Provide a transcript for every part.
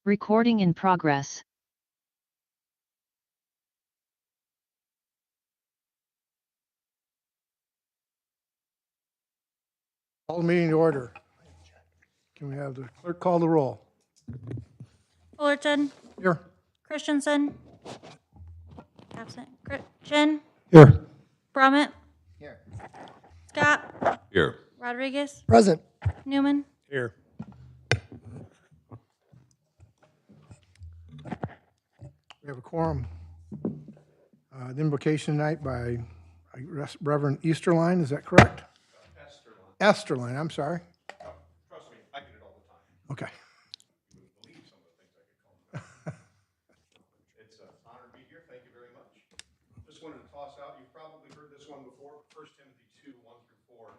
Recording in progress. Call the meeting to order. Can we have the clerk call the roll? Fullerton, Here. Christensen, absent. Chin, Here. Brummett, Here. Scott, Here. Rodriguez, Present. Newman. Here. We have a quorum. The invocation tonight by Reverend Easterline, is that correct? Esterline, I'm sorry. Trust me, I get it all the time. Okay. You wouldn't believe some of the things I get called. It's an honor to be here. Thank you very much. Just wanted to toss out, you've probably heard this one before. 1 Timothy 2, 1-4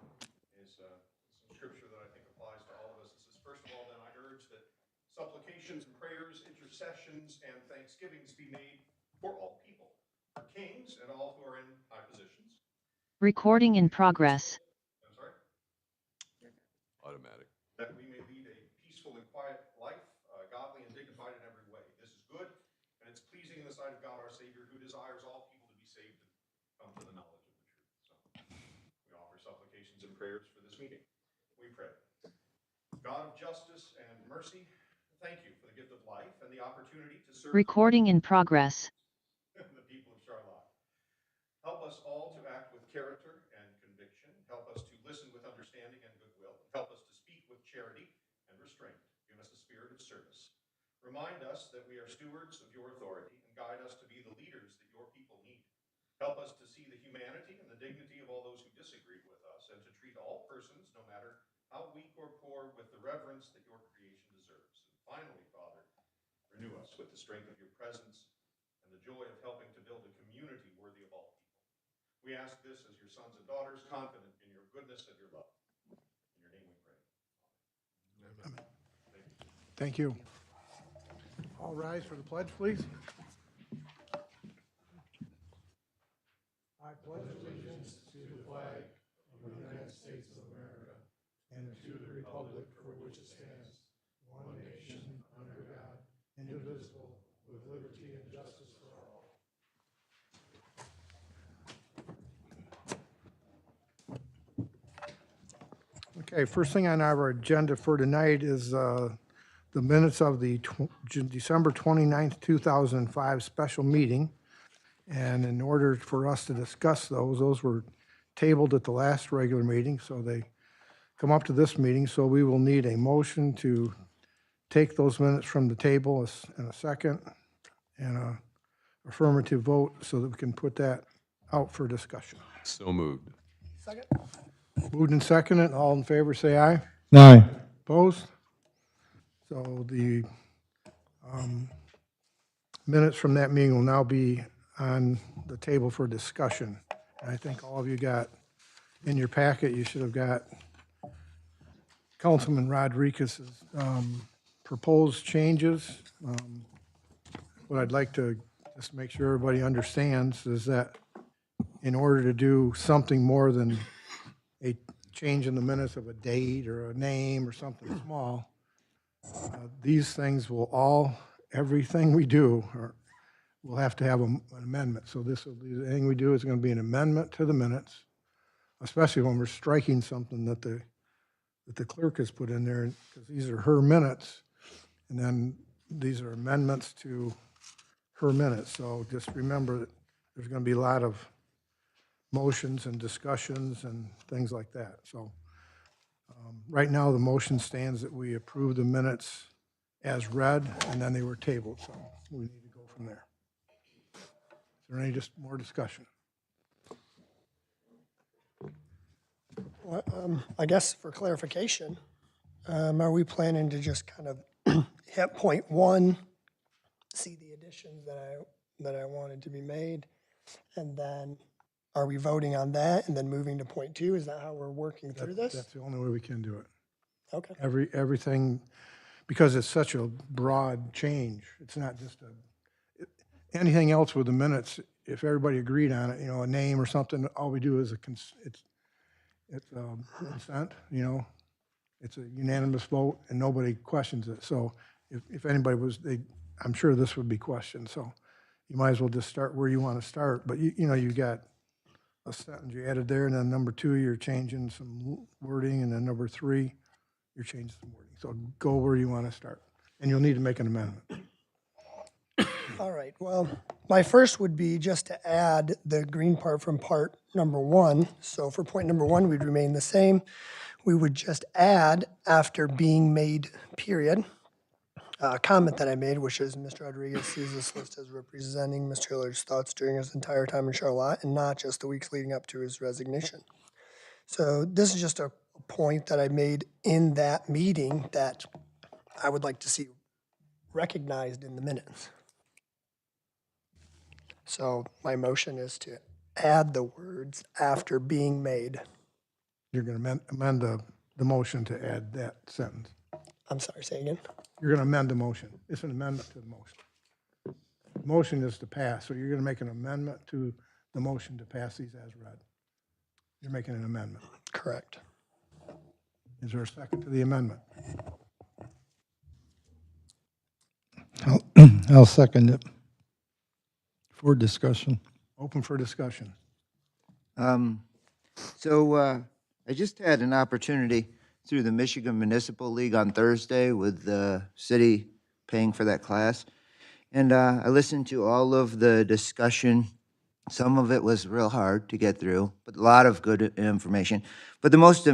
is some scripture that I think applies to all of us. It says, first of all, then I urge that supplications and prayers, intercessions, and thanksgivings be made for all people, for kings and all who are in high positions. Recording in progress. I'm sorry? Automatic. That we may lead a peaceful and quiet life, godly and dignified in every way. This is good, and it's pleasing in the sight of God our Savior, who desires all people to be saved and come to the knowledge of the truth. So, we offer supplications and prayers for this meeting. We pray. God of justice and mercy, thank you for the gift of life and the opportunity to serve Recording in progress. the people of Charlotte. Help us all to act with character and conviction. Help us to listen with understanding and goodwill. Help us to speak with charity and restraint. Give us a spirit of service. Remind us that we are stewards of your authority and guide us to be the leaders that your people need. Help us to see the humanity and the dignity of all those who disagree with us and to treat all persons, no matter how weak or poor, with the reverence that your creation deserves. And finally, Father, renew us with the strength of your presence and the joy of helping to build a community worthy of all people. We ask this as your sons and daughters, confident in your goodness and your love. In your name we pray. Amen. Thank you. All rise for the pledge, please. I pledge allegiance to the flag of the United States of America and to the republic for which it stands, one nation, under God, indivisible, with liberty and justice for all. Okay, first thing on our agenda for tonight is the minutes of the December 29th, 2005 special meeting. And in order for us to discuss those were tabled at the last regular meeting, so they come up to this meeting. So we will need a motion to take those minutes from the table in a second and a affirmative vote so that we can put that out for discussion. So moved. Second. Moved and seconded. All in favor, say aye. Aye. Opposed? So the minutes from that meeting will now be on the table for discussion. And I think all of you got, in your packet, you should have got Councilman Rodriguez's proposed changes. What I'd like to just make sure everybody understands is that in order to do something more than a change in the minutes of a date or a name or something small, these things will all, everything we do, we'll have to have an amendment. So this will be, anything we do is going to be an amendment to the minutes, especially when we're striking something that the clerk has put in there, because these are her minutes, and then these are amendments to her minutes. So just remember that there's going to be a lot of motions and discussions and things like that. So right now, the motion stands that we approve the minutes as read, and then they were tabled, so we need to go from there. Is there any just more discussion? Well, I guess for clarification, are we planning to just kind of hit point one, see the additions that I wanted to be made, and then are we voting on that and then moving to point two? Is that how we're working through this? That's the only way we can do it. Okay. Everything, because it's such a broad change. It's not just anything else with the minutes. If everybody agreed on it, a name or something, all we do is it's consent, it's a unanimous vote and nobody questions it. So if anybody was, I'm sure this would be questioned, so you might as well just start where you want to start. But you know, you got a sentence you added there, and then number 2, you're changing some wording, and then number 3, you're changing some wording. So go where you want to start, and you'll need to make an amendment. All right, well, my first would be just to add the green part from part number 1. So for point number 1, we'd remain the same. We would just add after being made, period, a comment that I made, which is Mr. Rodriguez sees this list as representing Mr. Hilliard's thoughts during his entire time in Charlotte and not just the weeks leading up to his resignation. So this is just a point that I made in that meeting that I would like to see recognized in the minutes. So my motion is to add the words after being made. You're going to amend the motion to add that sentence. I'm sorry, say again. You're going to amend the motion. It's an amendment to the motion. The motion is to pass, so you're going to make an amendment to the motion to pass these as read. You're making an amendment. Correct. Is there a second to the amendment? I'll second it for discussion. Open for discussion. I just had an opportunity through the Michigan Municipal League on Thursday with the city paying for that class. And I listened to all of the discussion. Some of it was real hard to get through, but a lot of good information. But the most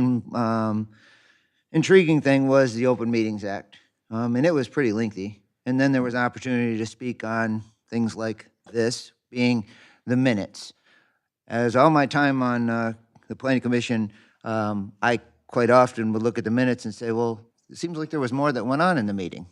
intriguing thing was the Open Meetings Act. And it was pretty lengthy. And then there was an opportunity to speak on things like this, being the minutes. As all my time on the Planning Commission, I quite often would look at the minutes and say, well, it seems like there was more that went on in the meeting.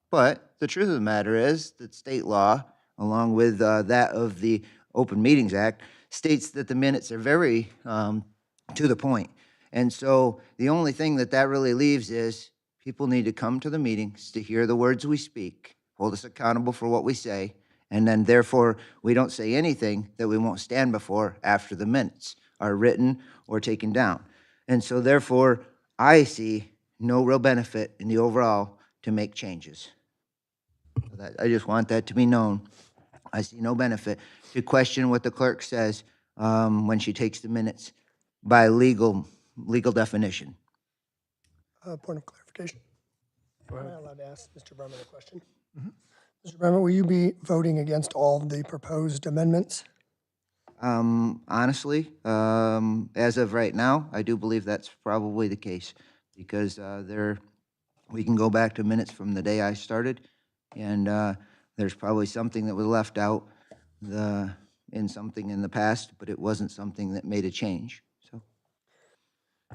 But the truth of the matter is that state law, along with that of the Open Meetings Act, states that the minutes are very to the point. And so the only thing that really leaves is people need to come to the meetings to hear the words we speak, hold us accountable for what we say, and then therefore we don't say anything that we won't stand before after the minutes are written or taken down. And so therefore, I see no real benefit in the overall to make changes. I just want that to be known. I see no benefit to question what the clerk says when she takes the minutes by legal definition. Point of clarification. Am I allowed to ask Mr. Berman a question? Mr. Berman, will you be voting against all of the proposed amendments? Honestly, as of right now, I do believe that's probably the case because we can go back to minutes from the day I started, and there's probably something that was left out in something in the past, but it wasn't something that made a change. So,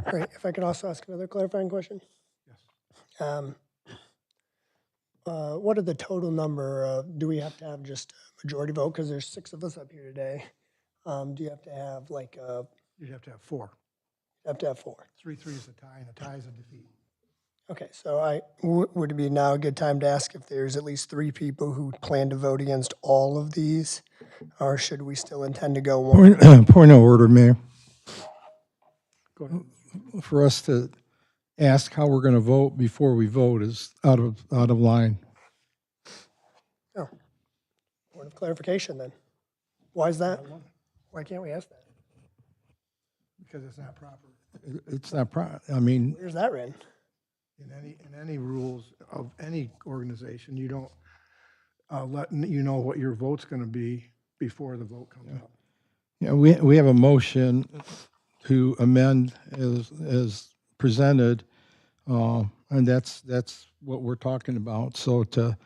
Great. If I could also ask another clarifying question? Yes. What are the total number? Do we have to have just a majority vote? Because there's 6 of us up here today. Do you have to have like You'd have to have 4. you have to have 4? 3-3 is a tie, and a tie is a defeat. Okay, so would it be now a good time to ask if there's at least 3 people who plan to vote against all of these? Or should we still intend to go one? Point of order, Mayor. Go ahead. For us to ask how we're going to vote before we vote is out of line. Oh, point of clarification then. Why is that? Why can't we ask that? Because it's not proper. It's not, I mean, Where's that written? In any rules of any organization, you don't let you know what your vote's going to be before the vote comes up. yeah, we have a motion to amend as presented, and that's what we're talking about. So to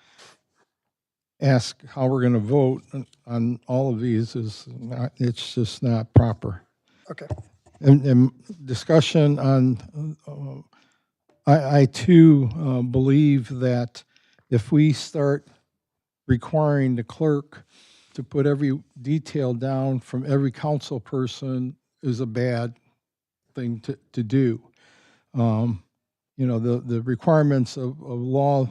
ask how we're going to vote on all of these is not, it's just not proper. Okay. And discussion on, I too believe that if we start requiring the clerk to put every detail down from every council person is a bad thing to do. You know, the requirements of law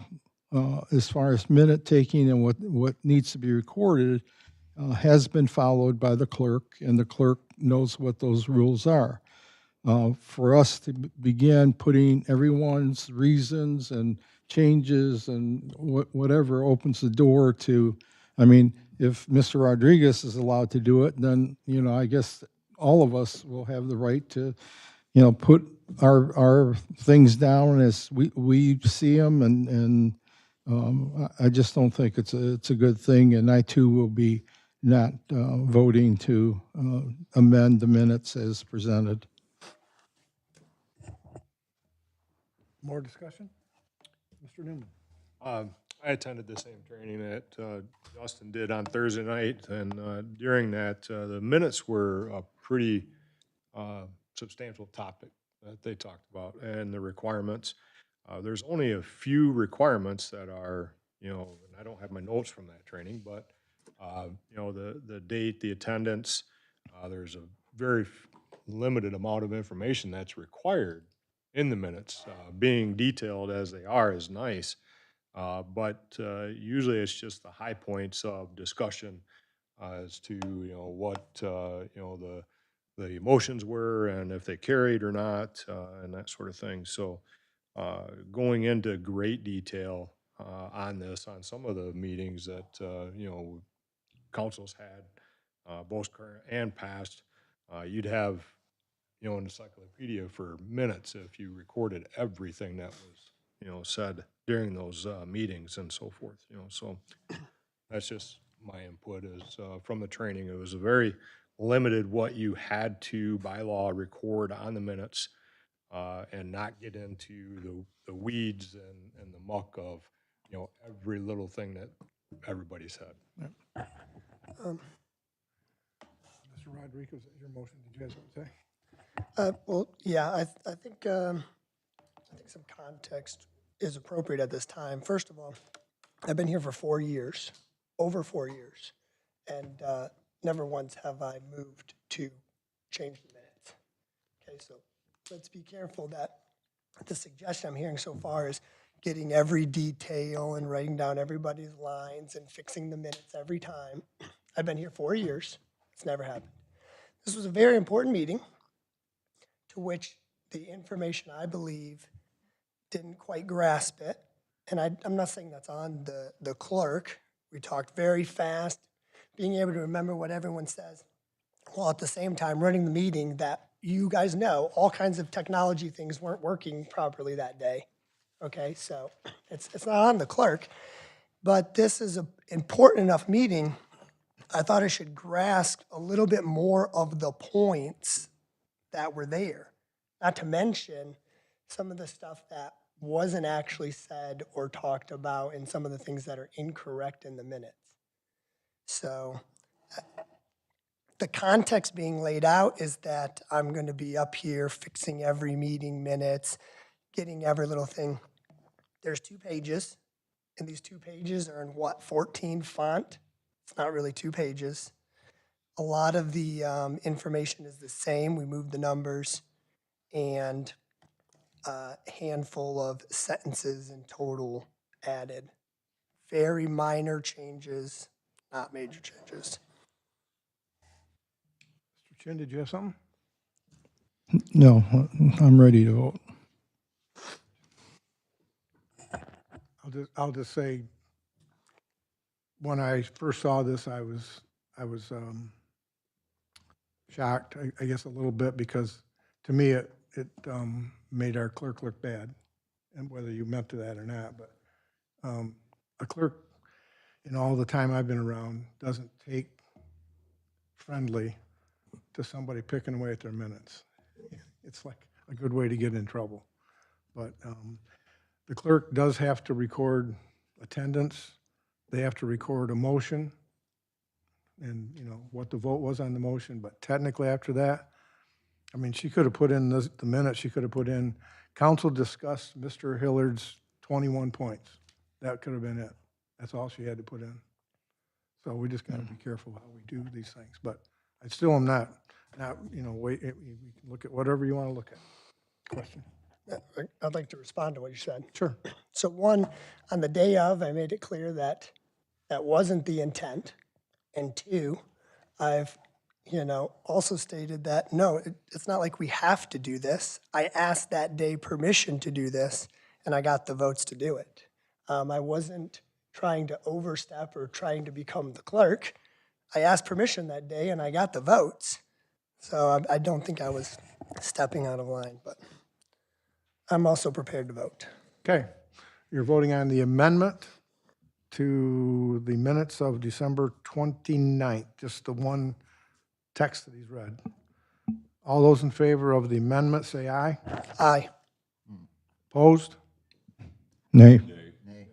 as far as minute taking and what needs to be recorded has been followed by the clerk, and the clerk knows what those rules are. For us to begin putting everyone's reasons and changes and whatever opens the door to, I mean, if Mr. Rodriguez is allowed to do it, then, you know, I guess all of us will have the right to, you know, put our things down as we see them, and I just don't think it's a good thing, and I too will be not voting to amend the minutes as presented. More discussion? Mr. Newman? I attended the same training that Justin did on Thursday night, and during that, the minutes were a pretty substantial topic that they talked about, and the requirements. There's only a few requirements that are, you know, and I don't have my notes from that training, but, you know, the date, the attendance, there's a very limited amount of information that's required in the minutes. Being detailed as they are is nice, but usually it's just the high points of discussion as to, you know, what, you know, the emotions were and if they carried or not, and that sort of thing. So going into great detail on this, on some of the meetings that, you know, councils had, both current and past, you'd have, you know, an encyclopedia for minutes if you recorded everything that was, you know, said during those meetings and so forth, you know. So that's just my input is from the training. It was a very limited what you had to by law record on the minutes and not get into the weeds and the muck of, you know, every little thing that everybody said. Mr. Rodriguez, your motion, did you have something to say? Well, yeah, I think some context is appropriate at this time. First of all, I've been here for 4 years, over 4 years, and never once have I moved to change the minutes. Okay, so let's be careful that the suggestion I'm hearing so far is getting every detail and writing down everybody's lines and fixing the minutes every time. I've been here 4 years. It's never happened. This was a very important meeting to which the information, I believe, didn't quite grasp it. And I'm not saying that's on the clerk. We talked very fast, being able to remember what everyone says, while at the same time running the meeting that you guys know all kinds of technology things weren't working properly that day. Okay, so it's not on the clerk, but this is an important enough meeting. I thought I should grasp a little bit more of the points that were there, not to mention some of the stuff that wasn't actually said or talked about and some of the things that are incorrect in the minutes. So the context being laid out is that I'm going to be up here fixing every meeting minutes, getting every little thing. There's 2 pages, and these 2 pages are in what, 14 font? It's not really 2 pages. A lot of the information is the same. We moved the numbers and a handful of sentences in total added. Very minor changes, not major changes. Mr. Chin, did you have something? No, I'm ready to vote. I'll just say, when I first saw this, I was shocked, I guess a little bit, because to me, it made our clerk look bad, and whether you meant to that or not, but a clerk, in all the time I've been around, doesn't take friendly to somebody picking away at their minutes. It's like a good way to get in trouble. But the clerk does have to record attendance. They have to record a motion and, you know, what the vote was on the motion. But technically after that, I mean, she could have put in the minutes, she could have put in, council discussed Mr. Hillard's 21 points. That could have been it. That's all she had to put in. So we just got to be careful how we do these things. But I still am not, you know, wait, you can look at whatever you want to look at. Question? I'd like to respond to what you said. Sure. So one, on the day of, I made it clear that that wasn't the intent. And 2, I've, you know, also stated that, no, it's not like we have to do this. I asked that day permission to do this, and I got the votes to do it. I wasn't trying to overstep or trying to become the clerk. I asked permission that day and I got the votes. So I don't think I was stepping out of line, but I'm also prepared to vote. Okay, you're voting on the amendment to the minutes of December 29th, just the one text that he's read. All those in favor of the amendment, say aye. Aye. Opposed? Nay. Nay.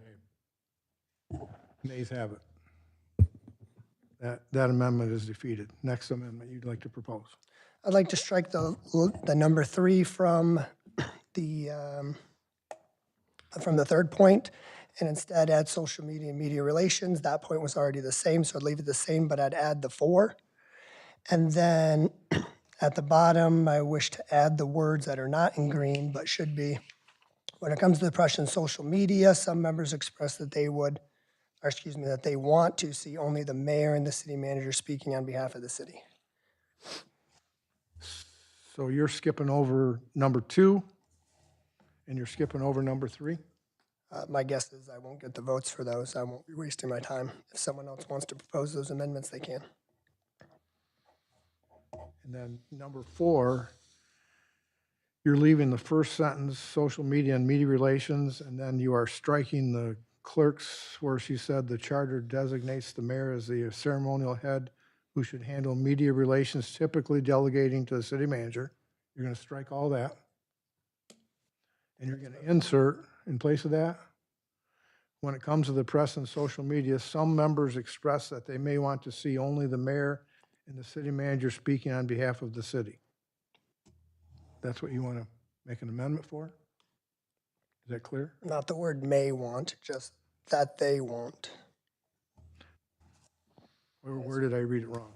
Nays have it. That amendment is defeated. Next amendment you'd like to propose. I'd like to strike the number 3 from the third point and instead add social media and media relations. That point was already the same, so I'd leave it the same, but I'd add the 4. And then at the bottom, I wish to add the words that are not in green, but should be. When it comes to the Prussian social media, some members expressed that they would, or excuse me, that they want to see only the mayor and the city manager speaking on behalf of the city. So you're skipping over number 2, and you're skipping over number 3? My guess is I won't get the votes for those. I won't be wasting my time. If someone else wants to propose those amendments, they can. And then number 4, you're leaving the first sentence, social media and media relations, and then you are striking the clerk's where she said the charter designates the mayor as the ceremonial head who should handle media relations, typically delegating to the city manager. You're going to strike all that. And you're going to insert, in place of that, when it comes to the press and social media, some members express that they may want to see only the mayor and the city manager speaking on behalf of the city. That's what you want to make an amendment for? Is that clear? Not the word may want, just that they want. Where did I read it wrong?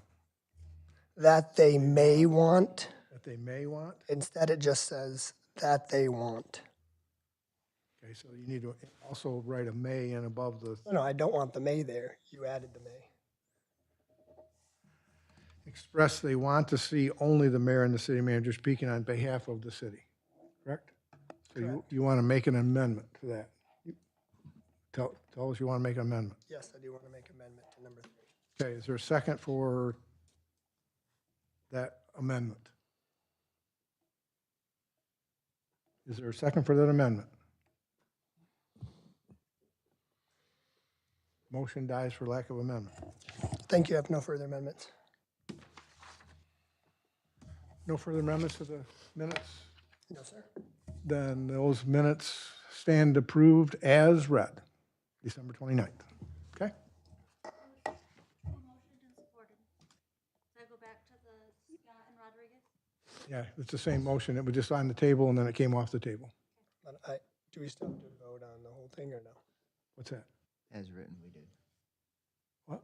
That they may want. That they may want? Instead, it just says that they want. Okay, so you need to also write a may in above the, No, I don't want the may there. You added the may. express they want to see only the mayor and the city manager speaking on behalf of the city, correct? So you want to make an amendment to that. Tell us you want to make an amendment. Yes, I do want to make amendment to number 3. Okay, is there a second for that amendment? Is there a second for that amendment? Motion dies for lack of amendment. Thank you. I have no further amendments. No further amendments to the minutes? No, sir. Then those minutes stand approved as read, December 29th. Okay? Yeah, it's the same motion. It was just on the table and then it came off the table. But do we still have to vote on the whole thing or no? What's that? As written, we did. What?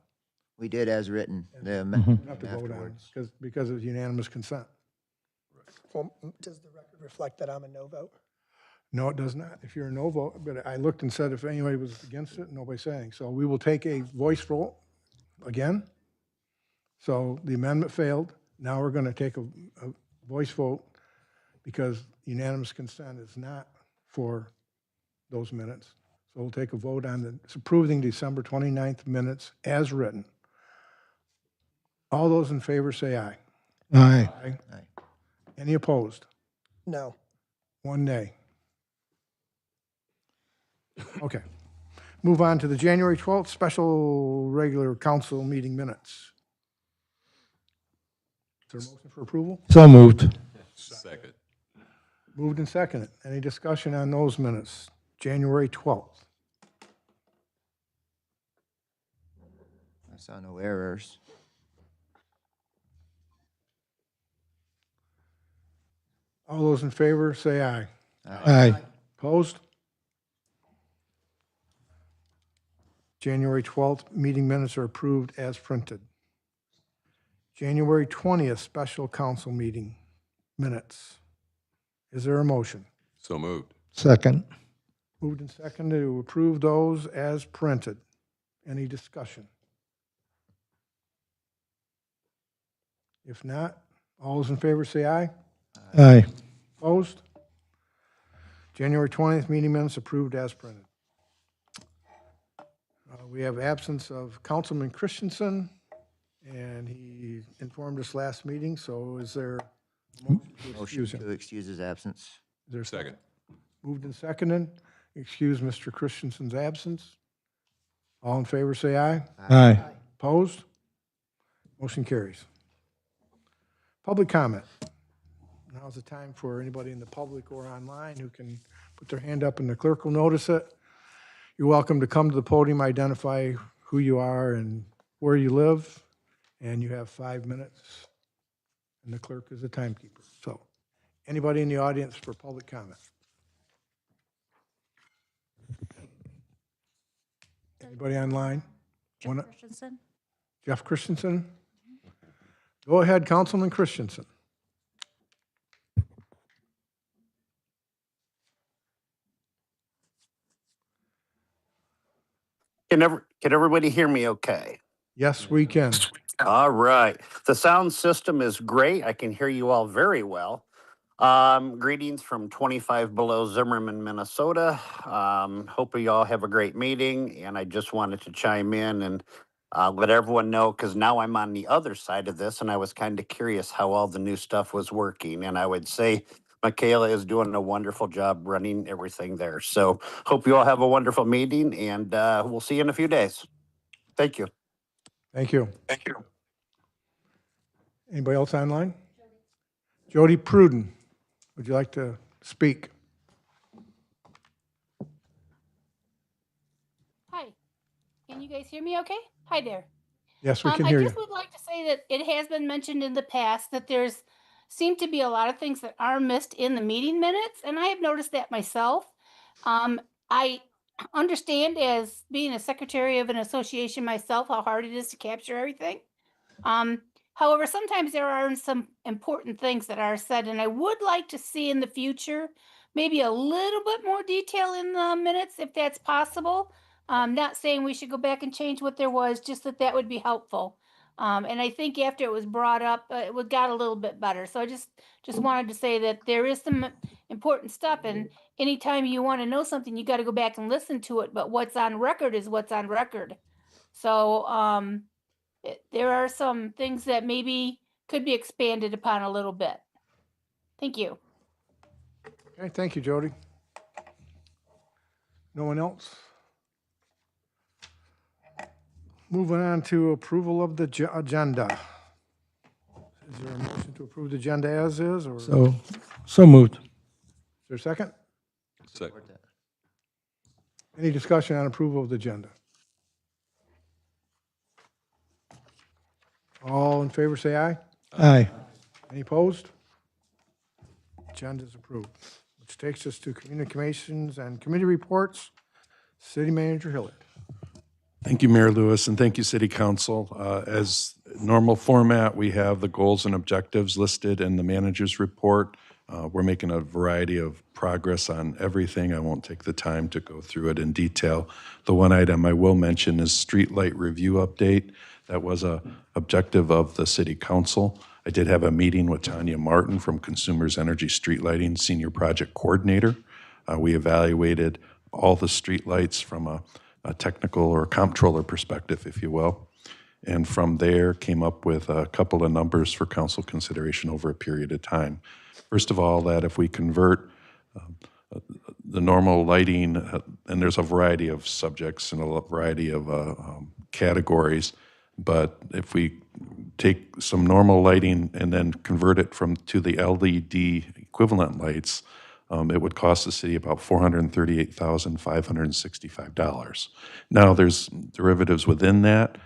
We did as written, the You amendment don't have to vote on afterwards. it because of unanimous consent. Well, does the record reflect that I'm a no vote? No, it does not. If you're a no vote, but I looked and said if anybody was against it, nobody's saying. So we will take a voice vote again. So the amendment failed. Now we're going to take a voice vote because unanimous consent is not for those minutes. So we'll take a vote on approving December 29th minutes as written. All those in favor say aye. Aye. Aye. Aye. Any opposed? No. 1 nay. Okay. Move on to the January 12th special regular council meeting minutes. Is there a motion for approval? So moved. Second. Moved and seconded. Any discussion on those minutes? January 12th. I saw no errors. All those in favor, say aye. Aye. Opposed? January 12th meeting minutes are approved as printed. January 20th special council meeting minutes. Is there a motion? So moved. Second. Moved and seconded to approve those as printed. Any discussion? If not, all those in favor say aye. Aye. Opposed? January 20th meeting minutes approved as printed. We have absence of Councilman Christensen, and he informed us last meeting, so is there a motion to Motion excuse him? to excuse his absence. Is there a Second. Moved and seconded. Excuse Mr. Christensen's absence. All in favor, say aye. Aye. Opposed? Motion carries. Public comment. Now's the time for anybody in the public or online who can put their hand up and the clerk will notice it. You're welcome to come to the podium, identify who you are and where you live, and you have 5 minutes. And the clerk is the timekeeper. So, anybody in the audience for public comment? Anybody online? Jeff Christensen. Jeff Christensen? Go ahead, Councilman Christensen. Can everybody hear me okay? Yes, we can. All right. The sound system is great. I can hear you all very well. Greetings from 25 below Zimmerman, Minnesota. Hope you all have a great meeting. And I just wanted to chime in and let everyone know, because now I'm on the other side of this and I was kind of curious how all the new stuff was working. And I would say Michaela is doing a wonderful job running everything there. So hope you all have a wonderful meeting, and we'll see you in a few days. Thank you. Thank you. Thank you. Anybody else online? Jody Pruden, would you like to speak? Hi, can you guys hear me okay? Hi there. Yes, we can hear I you. just would like to say that it has been mentioned in the past that there's seem to be a lot of things that are missed in the meeting minutes, and I have noticed that myself. I understand, as being a secretary of an association myself, how hard it is to capture everything. However, sometimes there are some important things that are said, and I would like to see in the future maybe a little bit more detail in the minutes if that's possible. I'm not saying we should go back and change what there was, just that would be helpful. And I think after it was brought up, it got a little bit better. So I just wanted to say that there is some important stuff, and anytime you want to know something, you got to go back and listen to it. But what's on record is what's on record. So there are some things that maybe could be expanded upon a little bit. Thank you. Okay, thank you, Jody. No one else? Moving on to approval of the agenda. Is there a motion to approve the agenda as is, or is So moved. there a second? Second. Any discussion on approval of the agenda? All in favor, say aye. Aye. Any opposed? Agenda is approved, which takes us to communications and committee reports. City Manager Hilliard. Thank you, Mayor Lewis, and thank you, City Council. As normal format, we have the goals and objectives listed in the manager's report. We're making a variety of progress on everything. I won't take the time to go through it in detail. The one item I will mention is streetlight review update. That was a objective of the City Council. I did have a meeting with Tanya Martin from Consumers Energy Street Lighting, Senior Project Coordinator. We evaluated all the streetlights from a technical or comptroller perspective, if you will. And from there came up with a couple of numbers for council consideration over a period of time. First of all, that if we convert the normal lighting, and there's a variety of subjects and a variety of categories, but if we take some normal lighting and then convert it to the LED equivalent lights, it would cost the city about $438,565. Now, there's derivatives within that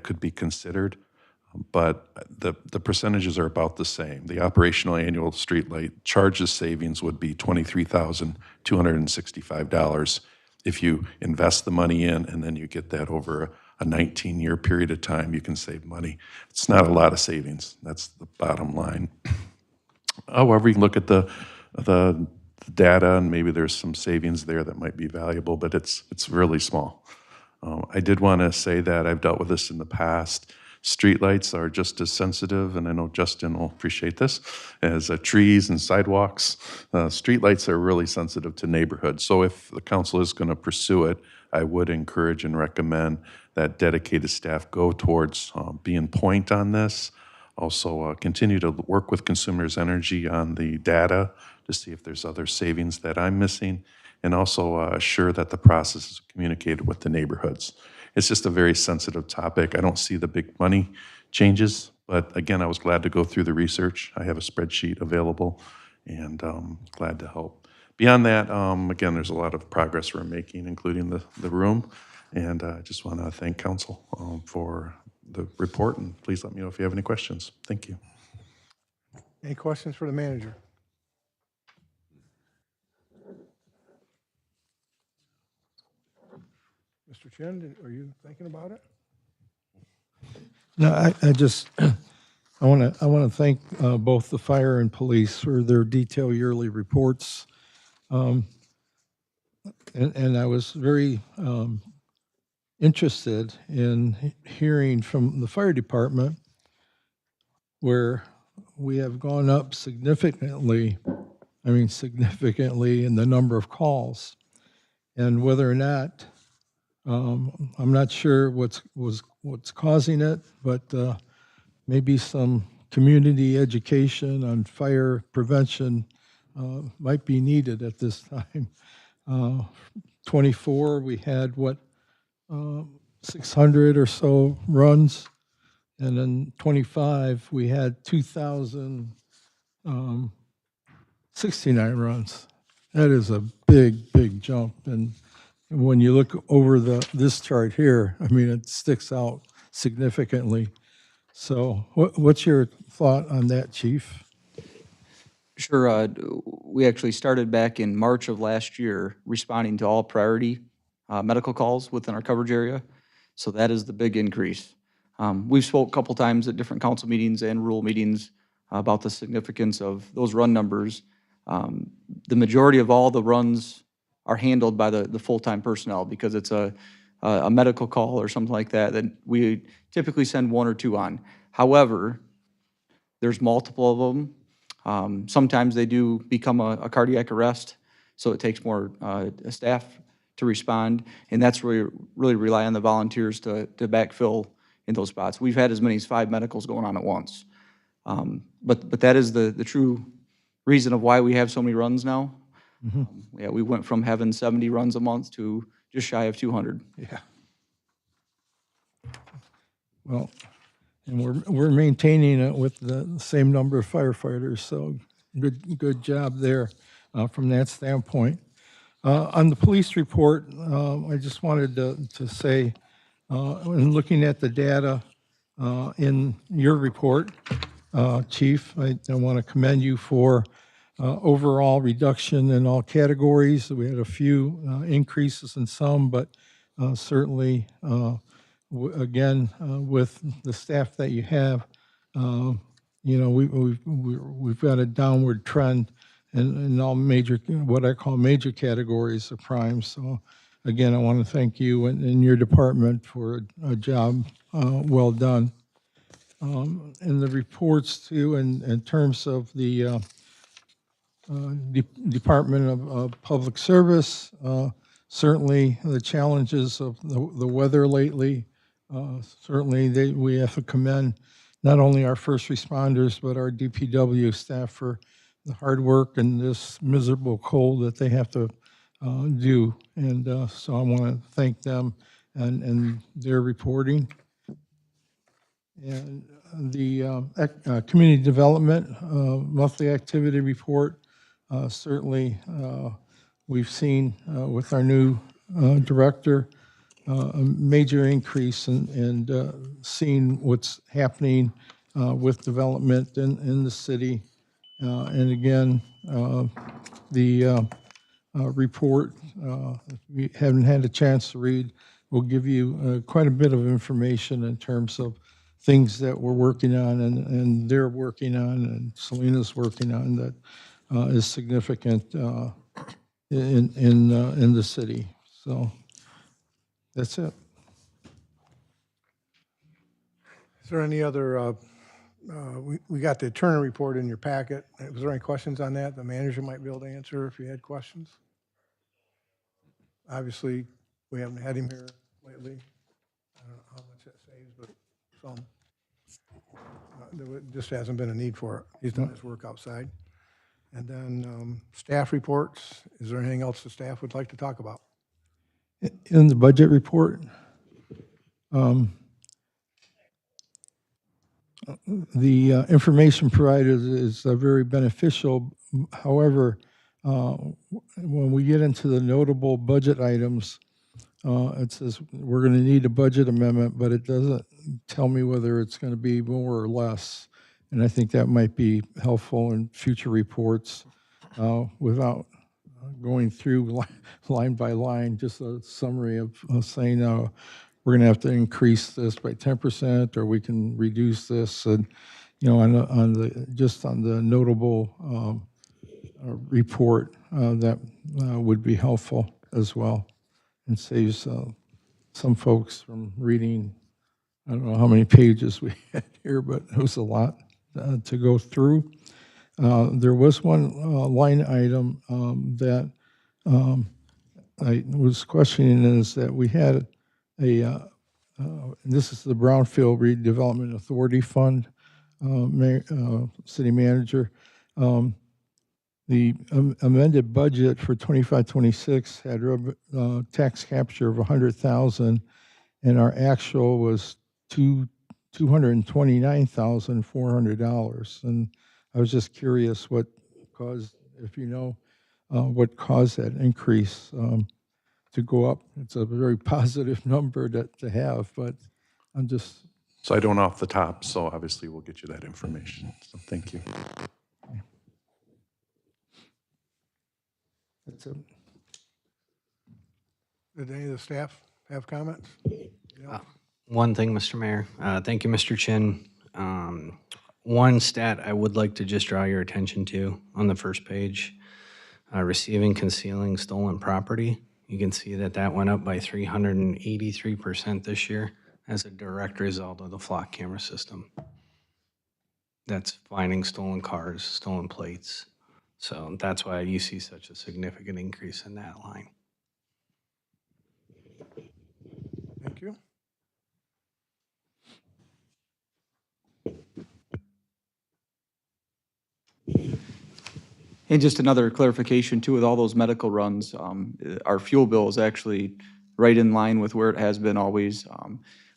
could be considered, but the percentages are about the same. The operational annual streetlight charges savings would be $23,265 if you invest the money in and then you get that over a 19-year period of time, you can save money. It's not a lot of savings. That's the bottom line. However, you can look at the data, and maybe there's some savings there that might be valuable, but it's really small. I did want to say that I've dealt with this in the past. Streetlights are just as sensitive, and I know Justin will appreciate this, as trees and sidewalks. Streetlights are really sensitive to neighborhoods. So if the council is going to pursue it, I would encourage and recommend that dedicated staff go towards being point on this. Also, continue to work with Consumers Energy on the data to see if there's other savings that I'm missing, and also assure that the process is communicated with the neighborhoods. It's just a very sensitive topic. I don't see the big money changes, but again, I was glad to go through the research. I have a spreadsheet available, and glad to help. Beyond that, again, there's a lot of progress we're making, including the room, and I just want to thank council for the report, and please let me know if you have any questions. Thank you. Any questions for the manager? Mr. Chen, are you thinking about it? No, I just, I want to thank both the fire and police for their detailed yearly reports. And I was very interested in hearing from the fire department where we have gone up significantly, significantly in the number of calls. And whether or not, I'm not sure what's causing it, but maybe some community education on fire prevention might be needed at this time. 24, we had 600 or so runs, and then 25, we had 2,069 runs. That is a big jump, and when you look over this chart here, it sticks out significantly. So what's your thought on that, Chief? Sure. We actually started back in March of last year responding to all priority medical calls within our coverage area. So that is the big increase. We've spoke a couple times at different council meetings and rural meetings about the significance of those run numbers. The majority of all the runs are handled by the full-time personnel because it's a medical call or something like that that we typically send one or two on. However, there's multiple of them. Sometimes they do become a cardiac arrest, so it takes more staff to respond, and that's where we really rely on the volunteers to backfill in those spots. We've had as many as 5 medicals going on at once. But that is the true reason of why we have so many runs now. Yeah, we went from having 70 runs a month to just shy of 200. Yeah. Well, and we're maintaining it with the same number of firefighters, so good job there from that standpoint. On the police report, I just wanted to say, in looking at the data in your report, Chief, I want to commend you for overall reduction in all categories. We had a few increases in some, but certainly, again, with the staff that you have, we've got a downward trend in all major, what I call major categories of crime. So again, I want to thank you and your department for a job well done. In the reports too, in terms of the Department of Public Service, certainly the challenges of the weather lately, certainly we have to commend not only our first responders, but our DPW staff for the hard work and this miserable cold that they have to do. And so I want to thank them and their reporting. And the community development monthly activity report, certainly we've seen with our new director a major increase in seeing what's happening with development in the city. And again, the report, if you haven't had a chance to read, will give you quite a bit of information in terms of things that we're working on and they're working on and Selena's working on that is significant in the city. So that's it. As Is there any other, we got the attorney report in your packet. Was there any questions on that? The manager might be able to answer if you had questions. Obviously, we haven't had him here lately. I don't know how much that saves, but some. There just hasn't been a need for it. He's done his work outside. And then staff reports. Is there anything else the staff would like to talk about? In the budget report, the information provided is very beneficial. However, when we get into the notable budget items, it says we're going to need a budget amendment, but it doesn't tell me whether it's going to be more or less. And I think that might be helpful in future reports without going through line by line, just a summary of saying we're going to have to increase this by 10%, or we can reduce this, and on the notable report that would be helpful as well, and saves some folks from reading. I don't know how many pages we had here, but it was a lot to go through. There was one line item that I was questioning, is that we had this is the Brownfield Redevelopment Authority Fund, city manager. The amended budget for 25-26 had tax capture of 100,000, and our actual was $229,400. And I was just curious what caused, if you know, what caused that increase to go up. It's a very positive number to have, but I'm just. So I don't off the top, so obviously we'll get you that information. So thank you. That's it. Did any of the staff have comments? One thing, Mr. Mayor. Thank you, Mr. Chin. One stat I would like to just draw your attention to on the first page, receiving, concealing stolen property. You can see that went up by 383% this year as a direct result of the flock camera system. That's finding stolen cars, stolen plates. So that's why you see such a significant increase in that line. Thank you. And just another clarification too, with all those medical runs, our fuel bill is actually right in line with where it has been always.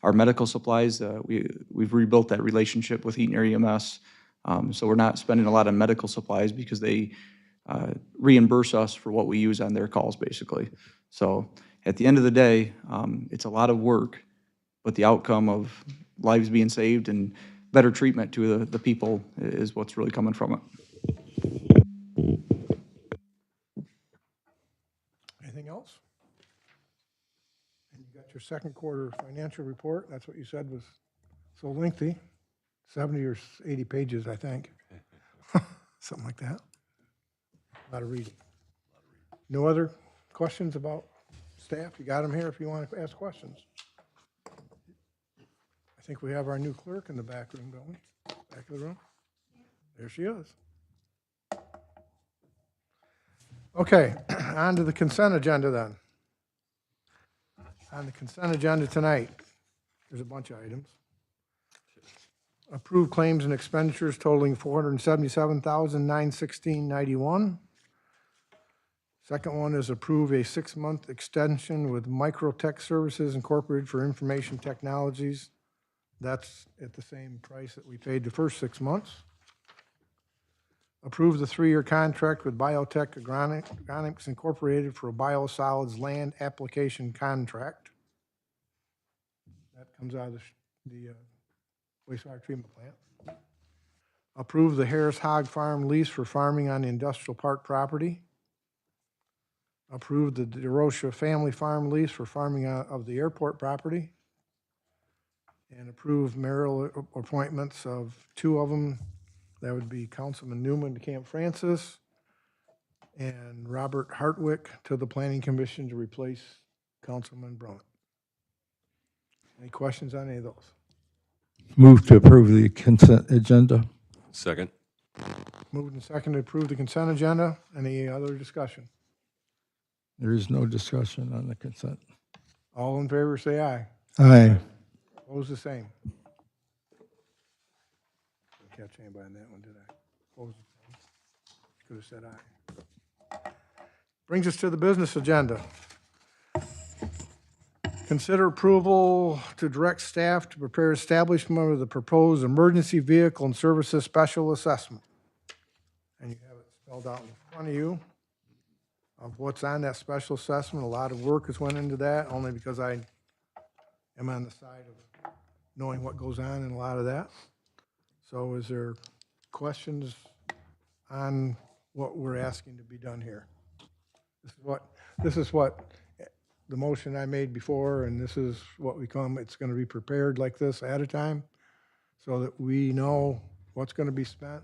Our medical supplies, we've rebuilt that relationship with Eaton Area EMS. So we're not spending a lot on medical supplies because they reimburse us for what we use on their calls, basically. So at the end of the day, it's a lot of work, but the outcome of lives being saved and better treatment to the people is what's really coming from it. Anything else? And you got your second quarter financial report. That's what you said was so lengthy, 70 or 80 pages, I think. Something like that. A lot of reading. No other questions about staff? You got them here if you want to ask questions. I think we have our new clerk in the back room, don't we? Back of the room. There she is. Okay, on to the consent agenda then. On the consent agenda tonight, there's a bunch of items. Approved claims and expenditures totaling $477,916.91. Second one is approve a 6-month extension with Microtech Services Incorporated for Information Technologies. That's at the same price that we paid the first 6 months. Approve the 3-year contract with Biotech Agronomics Incorporated for a biosolids land application contract. That comes out of the wastewater treatment plant. Approve the Harris Hog Farm lease for farming on the industrial park property. Approve the DeRocha Family Farm lease for farming of the airport property. And approve mayoral appointments of 2 of them. That would be Councilman Newman to Camp Francis and Robert Hartwick to the Planning Commission to replace Councilman Brunt. Any questions on any of those? Move to approve the consent agenda. Second. Moved and seconded to approve the consent agenda. Any other discussion? There is no discussion on the consent. All in favor, say aye. Aye. Opposed, the same. Didn't catch anybody on that one, did I? Opposed, the same. Could have said aye. Brings us to the business agenda. Consider approval to direct staff to prepare establishment of the proposed emergency vehicle and services special assessment. And you have it spelled out in front of you of what's on that special assessment. A lot of work has went into that, only because I am on the side of knowing what goes on in a lot of that. So is there questions on what we're asking to be done here? This is what the motion I made before, and this is what it's gonna be prepared like this ahead of time, so that we know what's gonna be spent.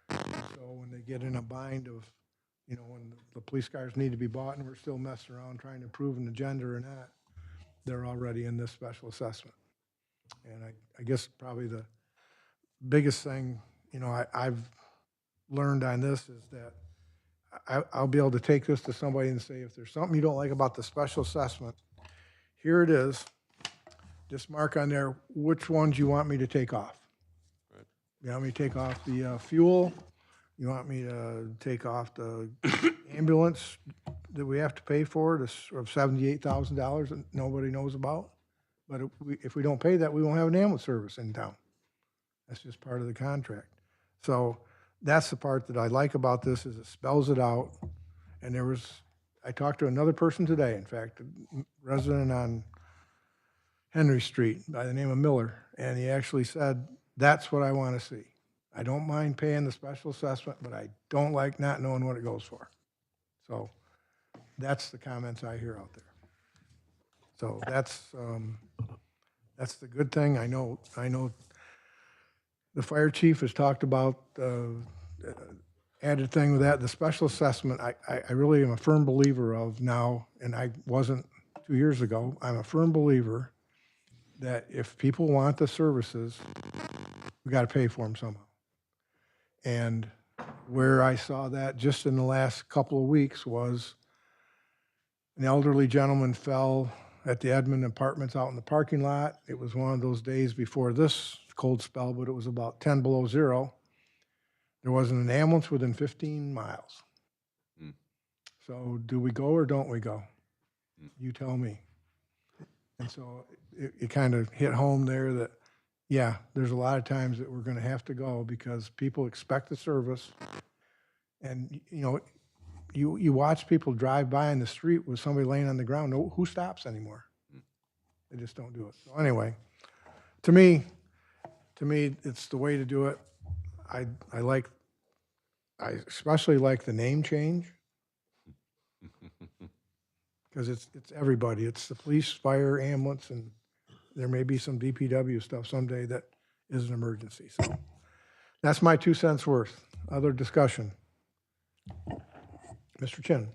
So when they get in a bind of, when the police cars need to be bought and we're still messing around trying to prove an agenda or not, they're already in this special assessment. And I guess probably the biggest thing, I've learned on this is that I'll be able to take this to somebody and say, if there's something you don't like about the special assessment, here it is. Just mark on there which ones you want me to take off. Right. You want me to take off the fuel? You want me to take off the ambulance that we have to pay for, of $78,000 that nobody knows about? But if we don't pay that, we won't have an ambulance service in town. That's just part of the contract. So that's the part that I like about this, is it spells it out. And I talked to another person today, in fact, a resident on Henry Street by the name of Miller, and he actually said, that's what I want to see. I don't mind paying the special assessment, but I don't like not knowing what it goes for. So that's the comments I hear out there. So that's the good thing. I know the fire chief has talked about added thing with that. The special assessment, I really am a firm believer of now, and I wasn't 2 years ago. I'm a firm believer that if people want the services, we got to pay for them somehow. And where I saw that just in the last couple of weeks was an elderly gentleman fell at the Edmund Apartments out in the parking lot. It was one of those days before this cold spell, but it was about 10 below zero. There wasn't an ambulance within 15 miles. So do we go or don't we go? You tell me. And so it kind of hit home there that, yeah, there's a lot of times that we're going to have to go because people expect the service. And, you watch people drive by in the street with somebody laying on the ground. Who stops anymore? They just don't do it. So anyway, to me, it's the way to do it. I especially like the name change because it's everybody. It's the police, fire, ambulance, and there may be some DPW stuff someday that is an emergency. So that's my 2 cents worth. Other discussion? Mr. Chin.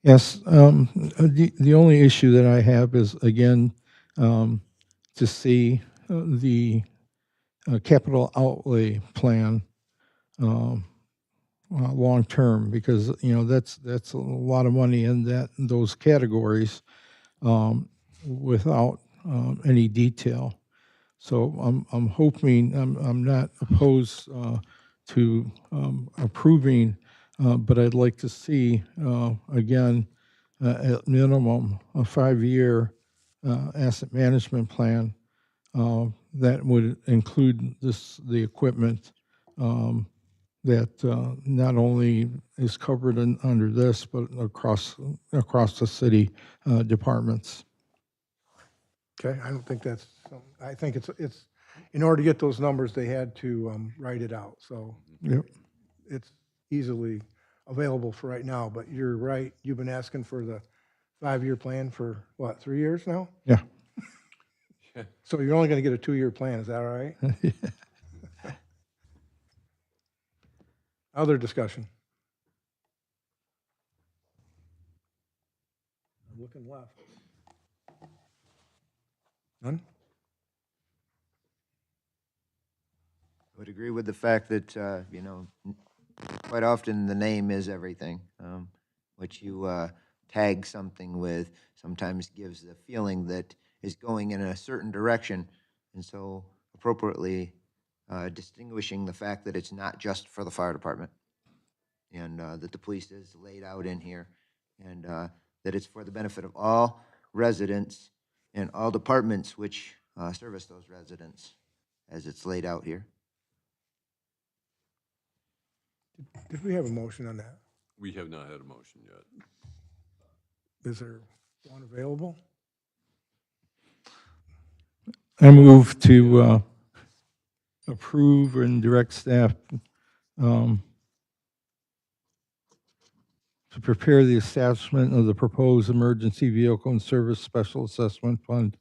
Yes, the only issue that I have is, again, to see the capital outlay plan long-term, because, that's a lot of money in those categories without any detail. So I'm hoping, I'm not opposed to approving, but I'd like to see, again, at minimum, a 5-year asset management plan that would include the equipment that not only is covered under this, but across the city departments. Okay, I don't think that's, I think it's, in order to get those numbers, they had to write it out. So Yep. it's easily available for right now, but you're right. You've been asking for the 5-year plan for what, 3 years now? Yeah. So you're only going to get a 2-year plan, is that all right? Other discussion? I'm looking left. None? would agree with the fact that, quite often the name is everything. What you tag something with sometimes gives the feeling that is going in a certain direction. And so appropriately distinguishing the fact that it's not just for the fire department and that the police is laid out in here and that it's for the benefit of all residents and all departments which service those residents as it's laid out here. Did we have a motion on that? We have not had a motion yet. Is there one available? I move to approve and direct staff to prepare the establishment of the proposed emergency vehicle and service special assessment fund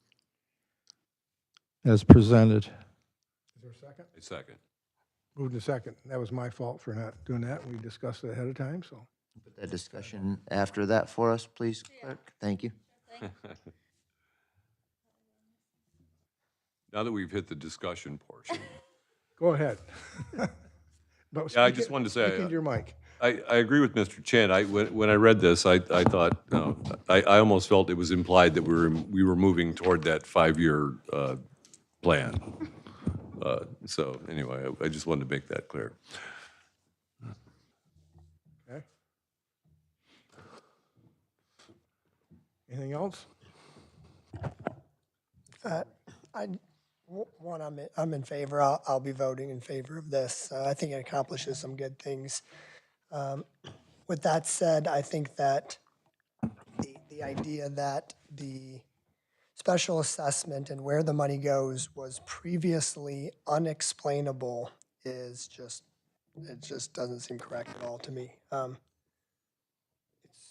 as presented. Is there a second? A second. Moved to second. That was my fault for not doing that. We discussed it ahead of time, so. Put that discussion after that for us, please, clerk. Thank you. Now that we've hit the discussion portion, Go ahead. But yeah, I speak just it- wanted to speak say, into your mic. I agree with Mr. Chen. When I read this, I thought, I almost felt it was implied that we were moving toward that 5-year plan. So anyway, I just wanted to make that clear. Okay. Anything else? I'm in favor. I'll be voting in favor of this. I think it accomplishes some good things. With that said, I think that the idea that the special assessment and where the money goes was previously unexplainable is just, it just doesn't seem correct at all to me. It's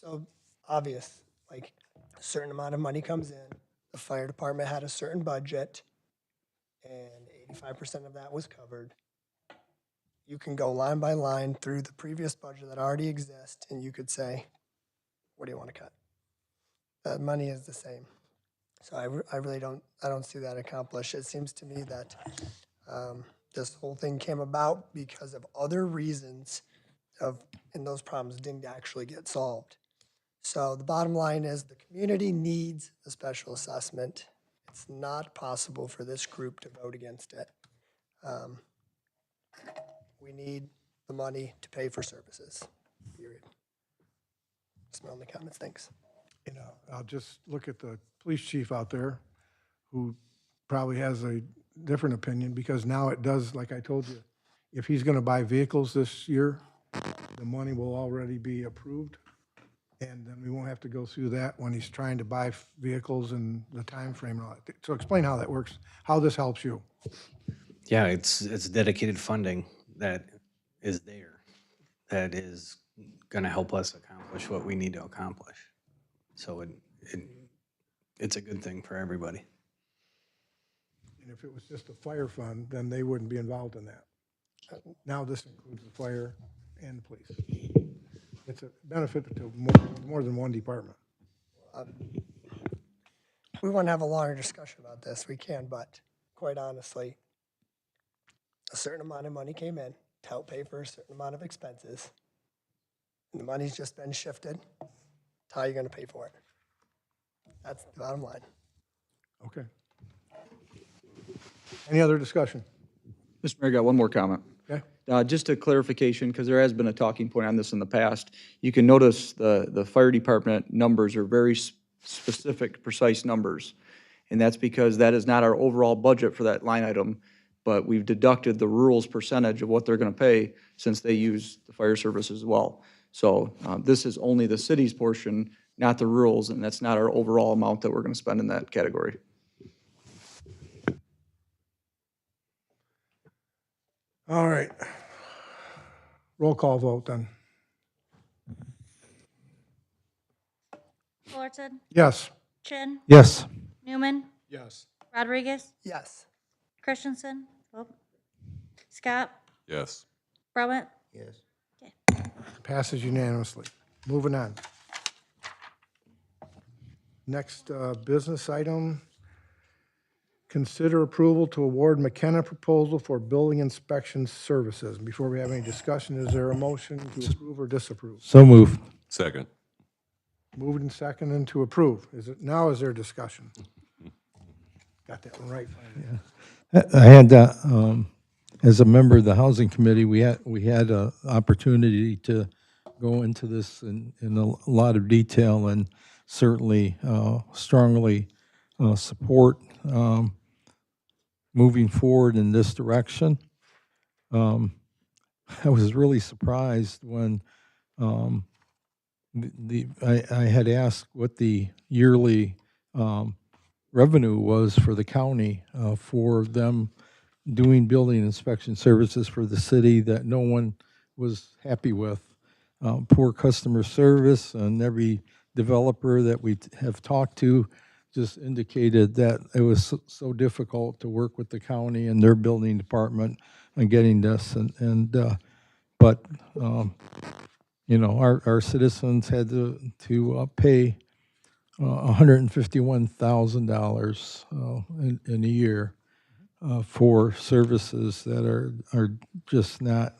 so obvious, like a certain amount of money comes in, the fire department had a certain budget, and 85% of that was covered. You can go line by line through the previous budget that already exists, and you could say, what do you want to cut? That money is the same. So I really don't see that accomplished. It seems to me that this whole thing came about because of other reasons and those problems didn't actually get solved. So the bottom line is the community needs a special assessment. It's not possible for this group to vote against it. We need the money to pay for services, period. That's my only comments, thanks. I'll just look at the police chief out there who probably has a different opinion because now it does, like I told you, if he's going to buy vehicles this year, the money will already be approved. And then we won't have to go through that when he's trying to buy vehicles and the time frame and all that. So explain how that works, how this helps you. Yeah, it's dedicated funding that is there, that is going to help us accomplish what we need to accomplish. So it's a good thing for everybody. And if it was just a fire fund, then they wouldn't be involved in that. Now this includes the fire and the police. It's a benefit to more than one department. We want to have a longer discussion about this, we can, but quite honestly, a certain amount of money came in to help pay for a certain amount of expenses. And the money's just been shifted. How are you going to pay for it? That's the bottom line. Okay. Any other discussion? Mr. Mayor, got one more comment. Okay. Just a clarification, because there has been a talking point on this in the past. You can notice the fire department numbers are very specific, precise numbers. And that's because that is not our overall budget for that line item, but we've deducted the rural's percentage of what they're going to pay since they use the fire service as well. So this is only the city's portion, not the rural's, and that's not our overall amount that we're going to spend in that category. All right. Roll call vote then. Fullerton, Yes. Chin, Yes. Newman, Yes. Rodriguez, Yes. Christensen, Scott, Yes. Brummett. Yes. Passes unanimously. Moving on. Next business item, consider approval to award McKenna proposal for building inspection services. Before we have any discussion, is there a motion to approve or disapprove? So moved. Second. Moved and seconded to approve. Now is there discussion? Got that one right. I had, as a member of the Housing Committee, we had an opportunity to go into this in a lot of detail and certainly strongly support moving forward in this direction. I was really surprised when I had asked what the yearly revenue was for the county for them doing building inspection services for the city that no one was happy with. Poor customer service, and every developer that we have talked to just indicated that it was so difficult to work with the county and their building department on getting this. But you know, our citizens had to pay $151,000 in a year for services that are just not,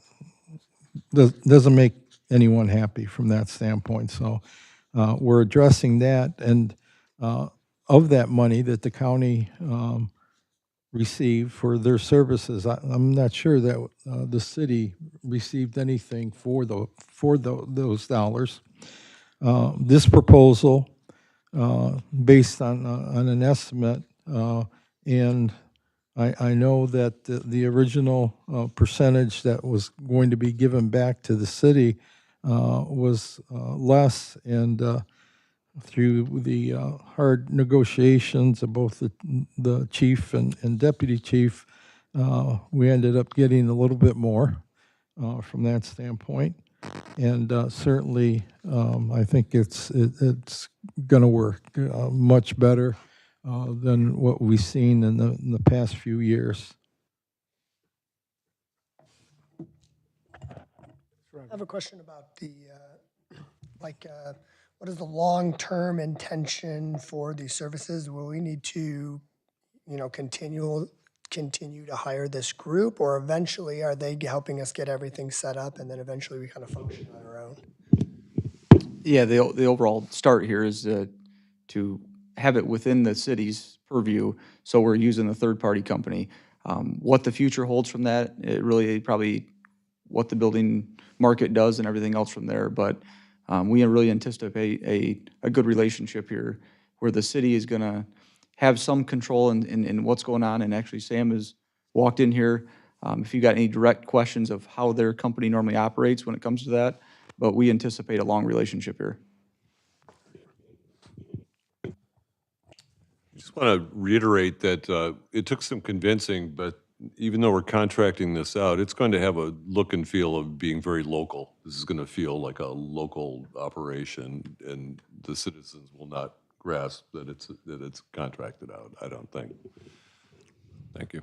doesn't make anyone happy from that standpoint. So we're addressing that, and of that money that the county received for their services, I'm not sure that the city received anything for those dollars. This proposal, based on an estimate, and I know that the original percentage that was going to be given back to the city was less, and through the hard negotiations of both the chief and deputy chief, we ended up getting a little bit more from that standpoint. And certainly, I think it's going to work much better than what we've seen in the past few years. I have a question about the, what is the long-term intention for these services? Will we need to, continue to hire this group, or eventually are they helping us get everything set up and then eventually we kind of function on our own? Yeah, the overall start here is to have it within the city's purview, so we're using a third-party company. What the future holds from that, it really probably what the building market does and everything else from there, but we really anticipate a good relationship here where the city is going to have some control in what's going on, and actually Sam has walked in here. If you got any direct questions of how their company normally operates when it comes to that, but we anticipate a long relationship here. I just want to reiterate that it took some convincing, but even though we're contracting this out, it's going to have a look and feel of being very local. This is going to feel like a local operation, and the citizens will not grasp that it's contracted out, I don't think. Thank you.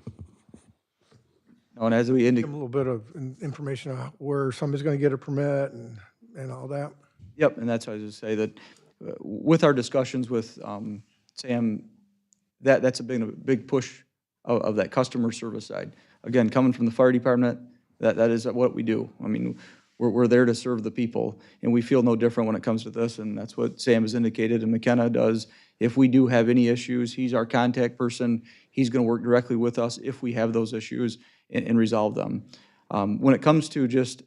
And as we Give indicated, them a little bit of information on where somebody's going to get a permit and all that. yep, and that's why I was just say that with our discussions with Sam, that's a big push of that customer service side. Again, coming from the fire department, that is what we do. I mean, we're there to serve the people, and we feel no different when it comes to this, and that's what Sam has indicated, and McKenna does. If we do have any issues, he's our contact person. He's going to work directly with us if we have those issues and resolve them. When it comes to just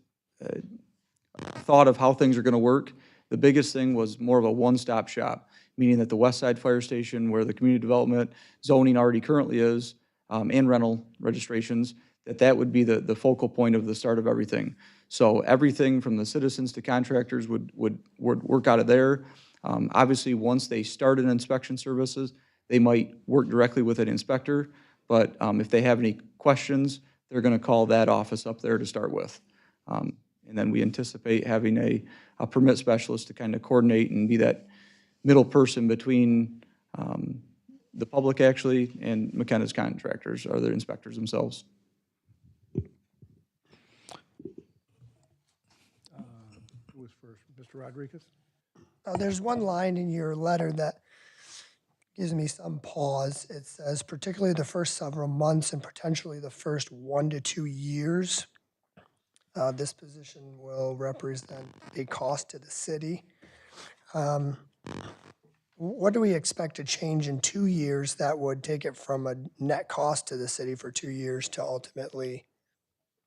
thought of how things are going to work, the biggest thing was more of a one-stop shop, meaning that the West Side Fire Station, where the community development zoning already currently is, and rental registrations, that would be the focal point of the start of everything. So everything from the citizens to contractors would work out of there. Obviously, once they start an inspection services, they might work directly with an inspector, but if they have any questions, they're going to call that office up there to start with. And then we anticipate having a permit specialist to kind of coordinate and be that middle person between the public actually and McKenna's contractors or the inspectors themselves. Who was first? Mr. Rodriguez? There's one line in your letter that gives me some pause. It says particularly the first several months and potentially the first 1 to 2 years. This position will represent a cost to the city. What do we expect to change in 2 years that would take it from a net cost to the city for 2 years to ultimately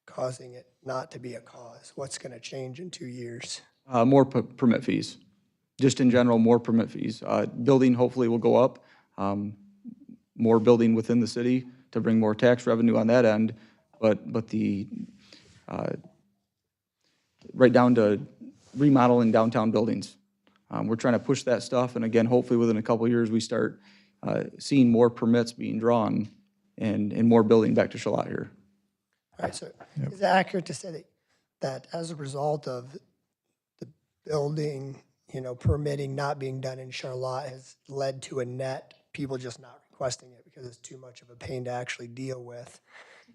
causing it not to be a cause? What's going to change in 2 years? More permit fees. Just in general, more permit fees. Building hopefully will go up. More building within the city to bring more tax revenue on that end. But the, right down to remodeling downtown buildings. We're trying to push that stuff, and again, hopefully within a couple of years, we start seeing more permits being drawn and more building back to Charlotte here. All right, so is it accurate to say that as a result of the building, permitting not being done in Charlotte has led to a net, people just not requesting it because it's too much of a pain to actually deal with?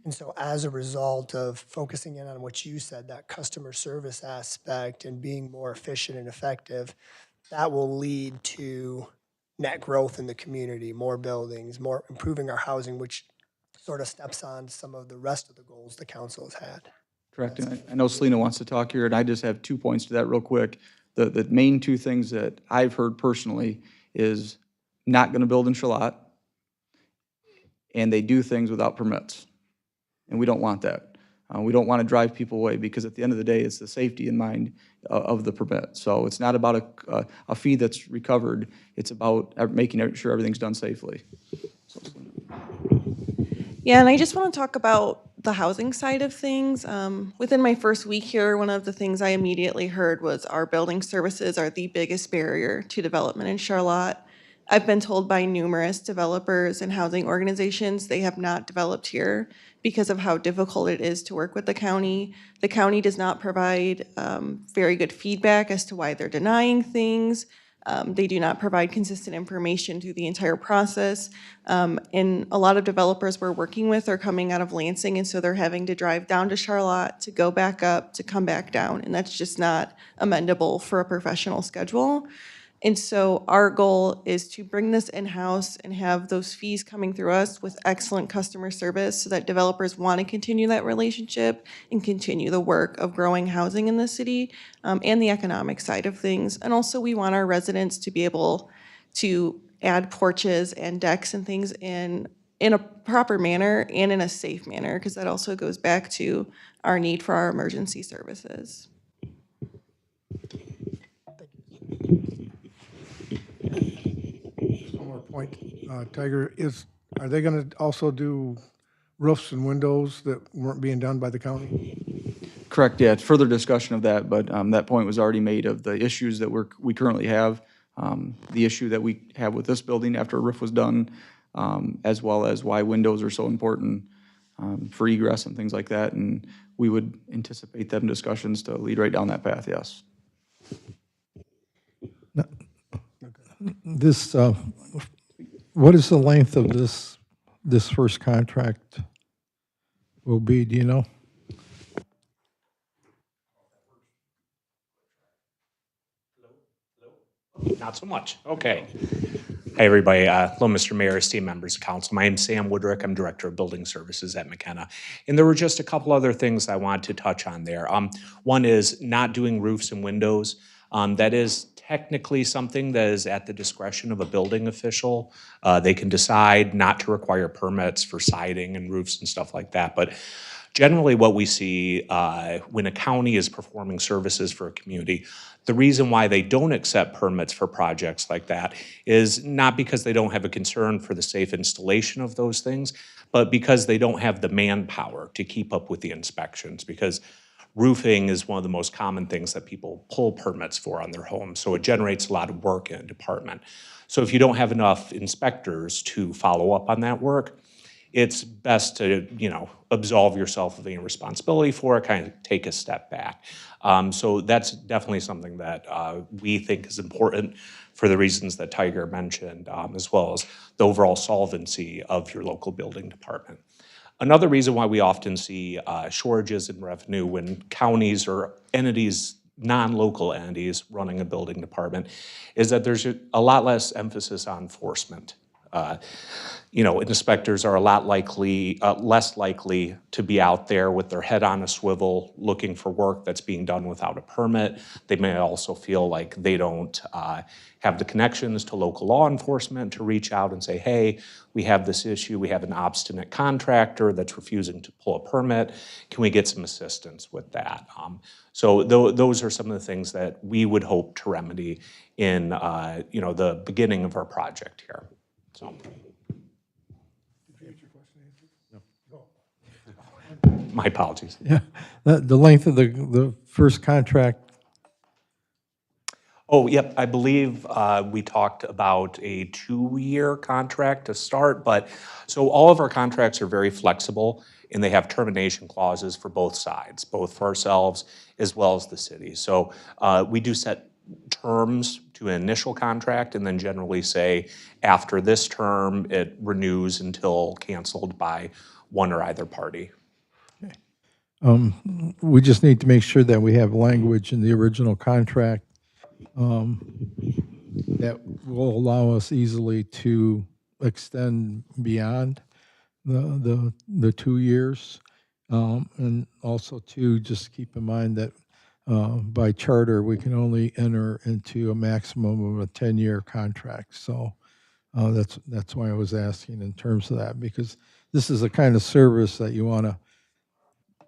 And so as a result of focusing in on what you said, that customer service aspect and being more efficient and effective, that will lead to net growth in the community, more buildings, more improving our housing, which sort of steps on some of the rest of the goals the council has had. Correct. And I know Selena wants to talk here, and I just have 2 points to that real quick. The main 2 things that I've heard personally is not going to build in Charlotte, and they do things without permits. And we don't want that. We don't want to drive people away because at the end of the day, it's the safety in mind of the permit. So it's not about a fee that's recovered. It's about making sure everything's done safely. Yeah, and I just want to talk about the housing side of things. Within my first week here, one of the things I immediately heard was our building services are the biggest barrier to development in Charlotte. I've been told by numerous developers and housing organizations they have not developed here because of how difficult it is to work with the county. The county does not provide very good feedback as to why they're denying things. They do not provide consistent information through the entire process. And a lot of developers we're working with are coming out of Lansing, and so they're having to drive down to Charlotte to go back up, to come back down, and that's just not amendable for a professional schedule. And so our goal is to bring this in-house and have those fees coming through us with excellent customer service so that developers want to continue that relationship and continue the work of growing housing in the city and the economic side of things. And also we want our residents to be able to add porches and decks and things in a proper manner and in a safe manner, because that also goes back to our need for our emergency services. One more point, Tiger, are they going to also do roofs and windows that weren't being done by the county? Correct, yeah, further discussion of that, but that point was already made of the issues that we currently have, the issue that we have with this building after a roof was done, as well as why windows are so important for egress and things like that, and we would anticipate them discussions to lead right down that path, yes. This, what is the length of this first contract will be, do you know? Not so much. Okay. Hi, everybody. Hello, Mr. Mayor, esteemed members of council. My name's Sam Woodrick. I'm Director of Building Services at McKenna. And there were just a couple other things I wanted to touch on there. One is not doing roofs and windows. That is technically something that is at the discretion of a building official. They can decide not to require permits for siding and roofs and stuff like that. But generally what we see when a county is performing services for a community, the reason why they don't accept permits for projects like that is not because they don't have a concern for the safe installation of those things, but because they don't have the manpower to keep up with the inspections. Because roofing is one of the most common things that people pull permits for on their homes, so it generates a lot of work in a department. So if you don't have enough inspectors to follow up on that work, it's best to, absolve yourself of any responsibility for it, kind of take a step back. So that's definitely something that we think is important for the reasons that Tiger mentioned, as well as the overall solvency of your local building department. Another reason why we often see shortages in revenue when counties or entities, non-local entities running a building department, is that there's a lot less emphasis on enforcement. Inspectors are a lot less likely to be out there with their head on a swivel looking for work that's being done without a permit. They may also feel like they don't have the connections to local law enforcement to reach out and say, hey, we have this issue, we have an obstinate contractor that's refusing to pull a permit. Can we get some assistance with that? So those are some of the things that we would hope to remedy in the beginning of our project here. So. My apologies. Yeah, the length of the first contract. Oh, yep, I believe we talked about a 2-year contract to start, but so all of our contracts are very flexible and they have termination clauses for both sides, both for ourselves as well as the city. So we do set terms to an initial contract and then generally say after this term, it renews until canceled by one or either party. We just need to make sure that we have language in the original contract that will allow us easily to extend beyond the 2 years. And also to just keep in mind that by charter, we can only enter into a maximum of a 10-year contract. So that's why I was asking in terms of that, because this is the kind of service that you want to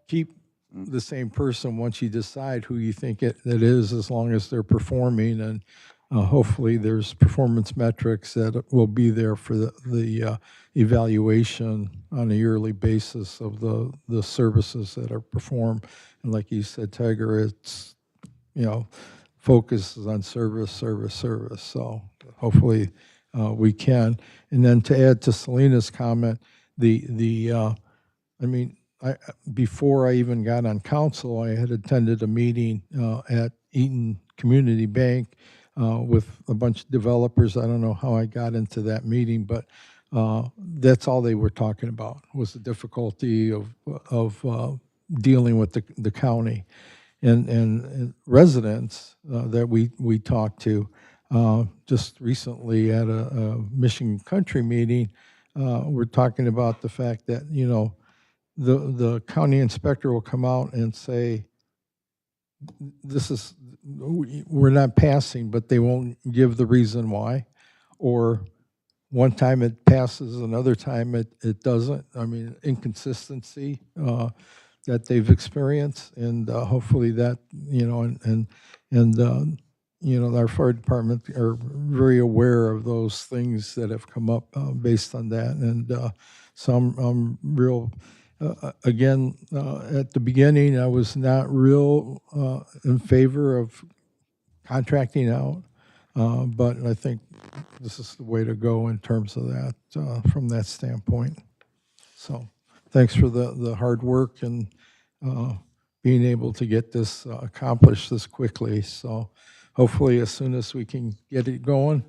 keep the same person once you decide who you think it is, as long as they're performing, and hopefully there's performance metrics that will be there for the evaluation on a yearly basis of the services that are performed. And like you said, Tiger, it's, focus is on service, service, service. So hopefully we can. And then to add to Selena's comment, before I even got on council, I had attended a meeting at Eaton Community Bank with a bunch of developers. I don't know how I got into that meeting, but that's all they were talking about was the difficulty of dealing with the county. And residents that we talked to just recently at a Michigan Country meeting, we're talking about the fact that, the county inspector will come out and say, we're not passing, but they won't give the reason why. Or one time it passes, another time it doesn't. Inconsistency that they've experienced, and hopefully that, our fire department are very aware of those things that have come up based on that. And so I'm real. Again, at the beginning, I was not real in favor of contracting out, but I think this is the way to go in terms of that, from that standpoint. So thanks for the hard work and being able to get this accomplished this quickly. So hopefully as soon as we can get it going,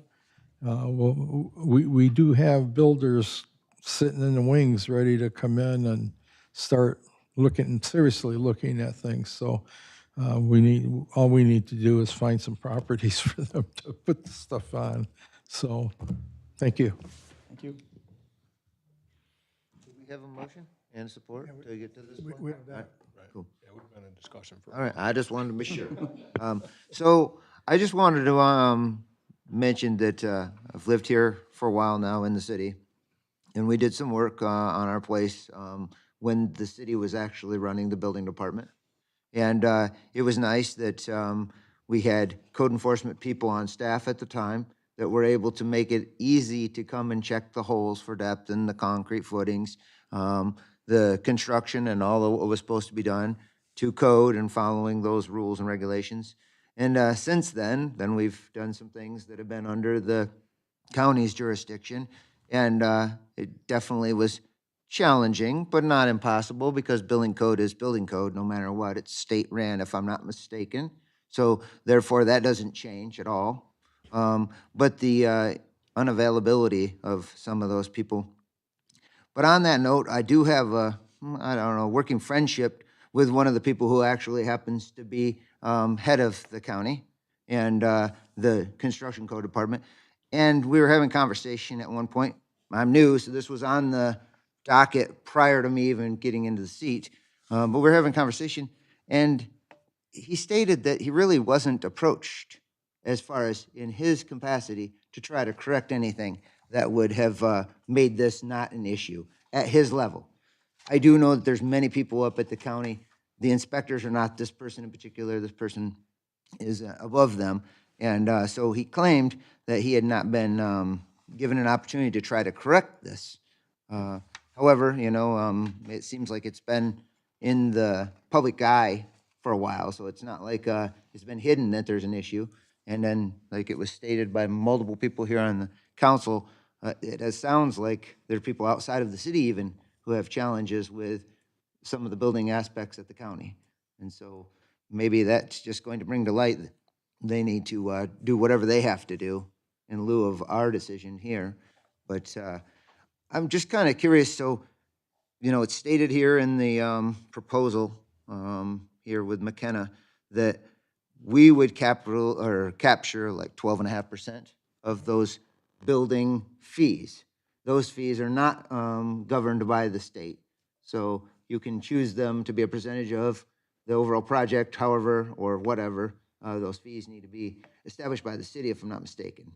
we do have builders sitting in the wings ready to come in and start seriously looking at things. So all we need to do is find some properties for them to put the stuff on. So thank you. Thank you. Do we have a motion and support to get to this point? We have that. Right. Cool. Yeah, it would have been a discussion for. All right, I just wanted to be sure. So I just wanted to mention that I've lived here for a while now in the city, and we did some work on our place when the city was actually running the building department. And it was nice that we had code enforcement people on staff at the time that were able to make it easy to come and check the holes for depth and the concrete footings, the construction and all of what was supposed to be done to code and following those rules and regulations. And since then we've done some things that have been under the county's jurisdiction. And it definitely was challenging, but not impossible, because building code is building code no matter what. It's state ran, if I'm not mistaken. So therefore, that doesn't change at all. But the unavailability of some of those people. But on that note, I do have a, working friendship with one of the people who actually happens to be head of the county and the construction code department. And we were having a conversation at one point, I'm new, so this was on the docket prior to me even getting into the seat. But we're having a conversation, and he stated that he really wasn't approached as far as in his capacity to try to correct anything that would have made this not an issue at his level. I do know that there's many people up at the county. The inspectors are not this person in particular. This person is above them. And so he claimed that he had not been given an opportunity to try to correct this. However, it seems like it's been in the public eye for a while, so it's not like it's been hidden that there's an issue. And then, like it was stated by multiple people here on the council, sounds like there are people outside of the city even who have challenges with some of the building aspects at the county. And so maybe that's just going to bring to light that they need to do whatever they have to do in lieu of our decision here. But I'm just kind of curious. So, it's stated here in the proposal here with McKenna that we would capture like 12.5% of those building fees. Those fees are not governed by the state. So you can choose them to be a percentage of the overall project, however, or whatever. Those fees need to be established by the city, if I'm not mistaken,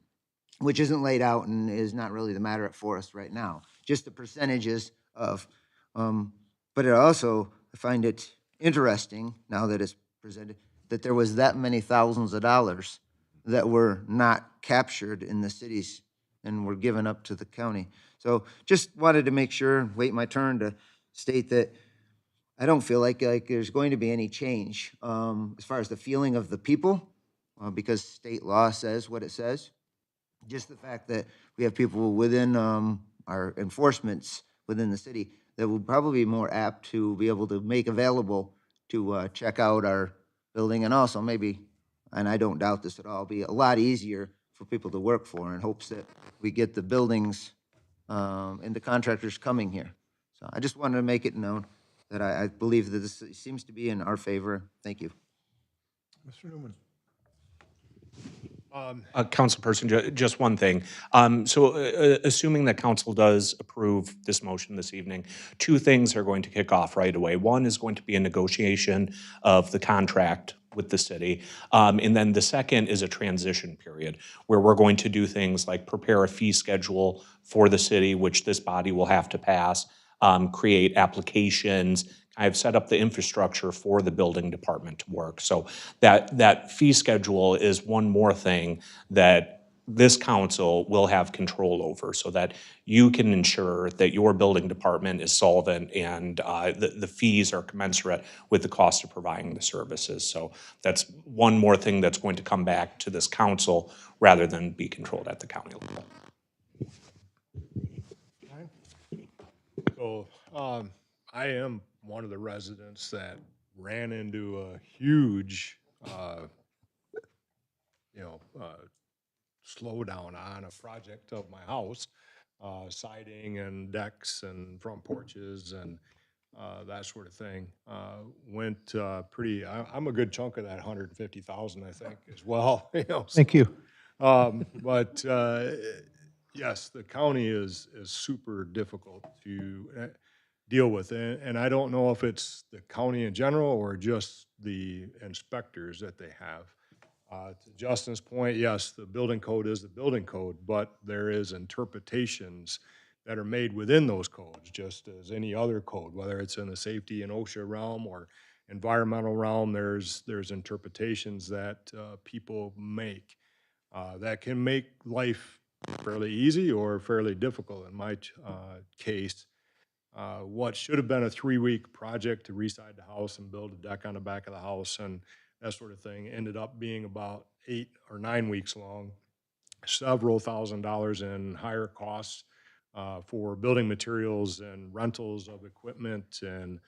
which isn't laid out and is not really the matter for us right now. Just the percentages of, but it also, I find it interesting now that it's presented, that there was that many thousands of dollars that were not captured in the cities and were given up to the county. So just wanted to make sure, wait my turn to state that I don't feel like there's going to be any change as far as the feeling of the people, because state law says what it says. Just the fact that we have people within our enforcements within the city that would probably be more apt to be able to make available to check out our building, and also maybe, and I don't doubt this at all, be a lot easier for people to work for in hopes that we get the buildings and the contractors coming here. So I just wanted to make it known that I believe that this seems to be in our favor. Thank you. Mr. Newman. Councilperson, just one thing. Assuming that council does approve this motion this evening, two things are going to kick off right away. One is going to be a negotiation of the contract with the city. And then the second is a transition period where we're going to do things like prepare a fee schedule for the city, which this body will have to pass, create applications. I've set up the infrastructure for the building department to work. So that fee schedule is one more thing that this council will have control over so that you can ensure that your building department is solvent and the fees are commensurate with the cost of providing the services. So that's one more thing that's going to come back to this council rather than be controlled at the county level. So I am one of the residents that ran into a huge, slowdown on a project of my house, siding and decks and front porches and that sort of thing. Went I'm a good chunk of that 150,000, I think, as well. Thank you. But yes, the county is super difficult to deal with. And I don't know if it's the county in general or just the inspectors that they have. To Justin's point, yes, the building code is the building code, but there is interpretations that are made within those codes, just as any other code, whether it's in the safety and OSHA realm or environmental realm, there's interpretations that people make that can make life fairly easy or fairly difficult. In my case, what should have been a 3-week project to reside the house and build a deck on the back of the house and that sort of thing ended up being about 8 or 9 weeks long, several $1,000s in higher costs for building materials and rentals of equipment and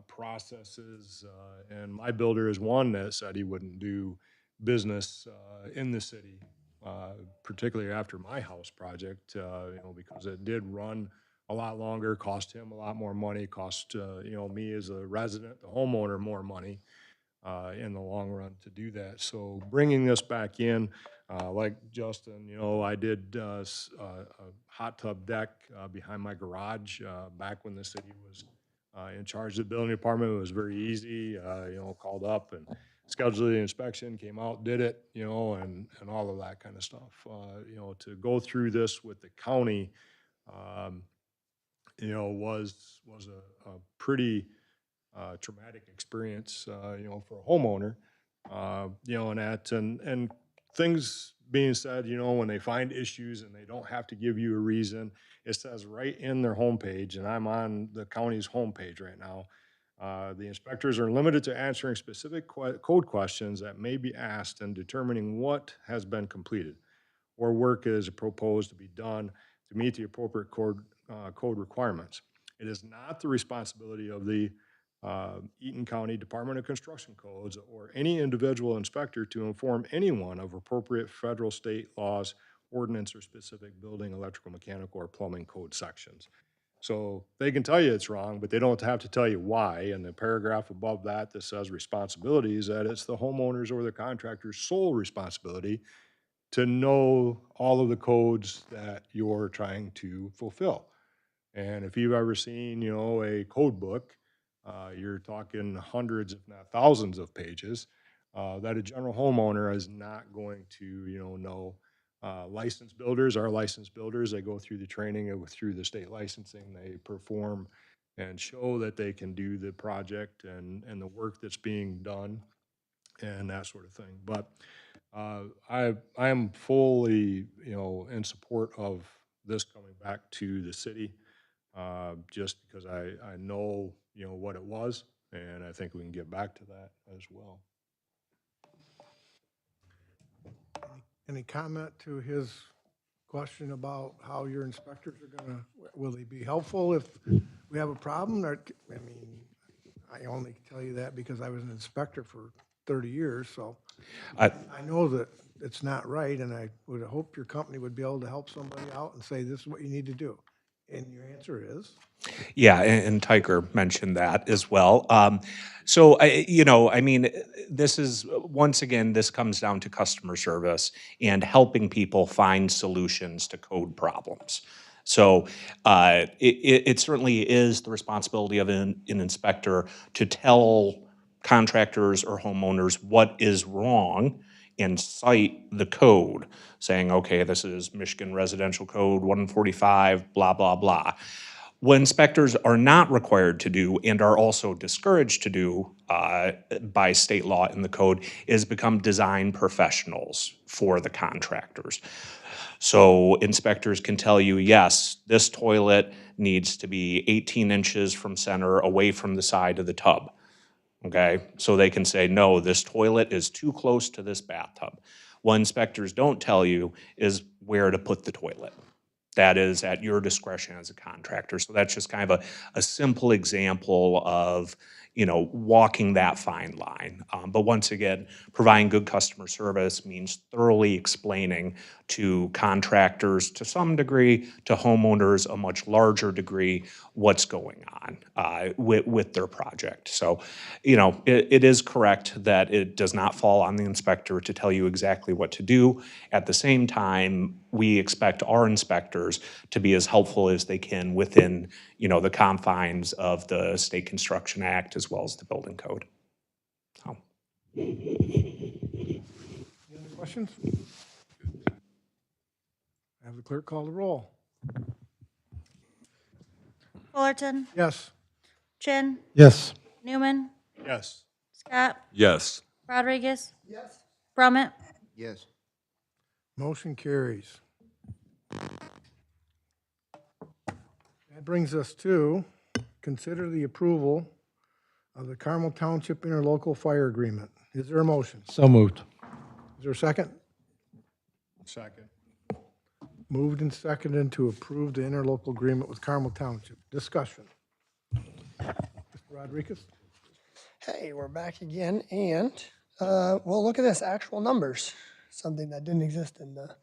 processes. And my builder is one that said he wouldn't do business in the city, particularly after my house project, because it did run a lot longer, cost him a lot more money, cost me as a resident, the homeowner, more money. in the long run to do that. So bringing this back in, like Justin, you know, I did a hot tub deck behind my garage back when the city was in charge of the building department. It was very easy, you know, called up and scheduled the inspection, came out, did it, you know, and all of that kind of stuff. You know, to go through this with the county, you know, was a pretty traumatic experience, you know, for a homeowner, you know, and things being said, you know, when they find issues and they don't have to give you a reason, it says right in their homepage, and I'm on the county's homepage right now. The inspectors are limited to answering specific code questions that may be asked and determining what has been completed or work is proposed to be done to meet the appropriate code requirements. It is not the responsibility of the Eaton County Department of Construction Codes or any individual inspector to inform anyone of appropriate federal, state laws, ordinance, or specific building, electrical, mechanical, or plumbing code sections. So they can tell you it's wrong, but they don't have to tell you why. And the paragraph above that that says responsibilities, that it's the homeowner's or the contractor's sole responsibility to know all of the codes that you're trying to fulfill. And if you've ever seen, you know, a code book, you're talking hundreds, if not thousands of pages, that a general homeowner is not going to, you know. Licensed builders are licensed builders. They go through the training through the state licensing. They perform and show that they can do the project and the work that's being done and that sort of thing. But I am fully, you know, in support of this coming back to the city, just because I know, you know, what it was, and I think we can get back to that as well. Any comment to his question about how your inspectors are gonna, will they be helpful if we have a problem? Or, I mean, I only tell you that because I was an inspector for 30 years, so I know that it's not right, and I would hope your company would be able to help somebody out and say, this is what you need to do. And your answer is? Yeah, and Tiger mentioned that as well. So, you know, I mean, this is, once again, this comes down to customer service and helping people find solutions to code problems. So it certainly is the responsibility of an inspector to tell contractors or homeowners what is wrong and cite the code, saying, okay, this is Michigan Residential Code 145, blah, blah, blah. What inspectors are not required to do and are also discouraged to do by state law in the code is become design professionals for the contractors. So inspectors can tell you, yes, this toilet needs to be 18 inches from center away from the side of the tub. Okay, so they can say, no, this toilet is too close to this bathtub. What inspectors don't tell you is where to put the toilet. That is at your discretion as a contractor. So that's just kind of a simple example of, you know, walking that fine line. But once again, providing good customer service means thoroughly explaining to contractors to some degree, to homeowners a much larger degree, what's going on with their project. So, you know, it is correct that it does not fall on the inspector to tell you exactly what to do. At the same time, we expect our inspectors to be as helpful as they can within, you know, the confines of the State Construction Act as well as the building code. So. Any other questions? Have the clerk call the roll. Fullerton, Yes. Chin, Yes. Newman, Yes. Scott, Yes. Rodriguez. Yes. Brummett, Yes. Motion carries. That brings us to consider the approval of the Carmel Township Interlocal Fire Agreement. Is there a motion? So moved. Is there a second? Second. Moved and seconded to approve the interlocal agreement with Carmel Township. Discussion. Mr. Rodriguez? Hey, we're back again, and, well, look at this, actual numbers, something that didn't exist in the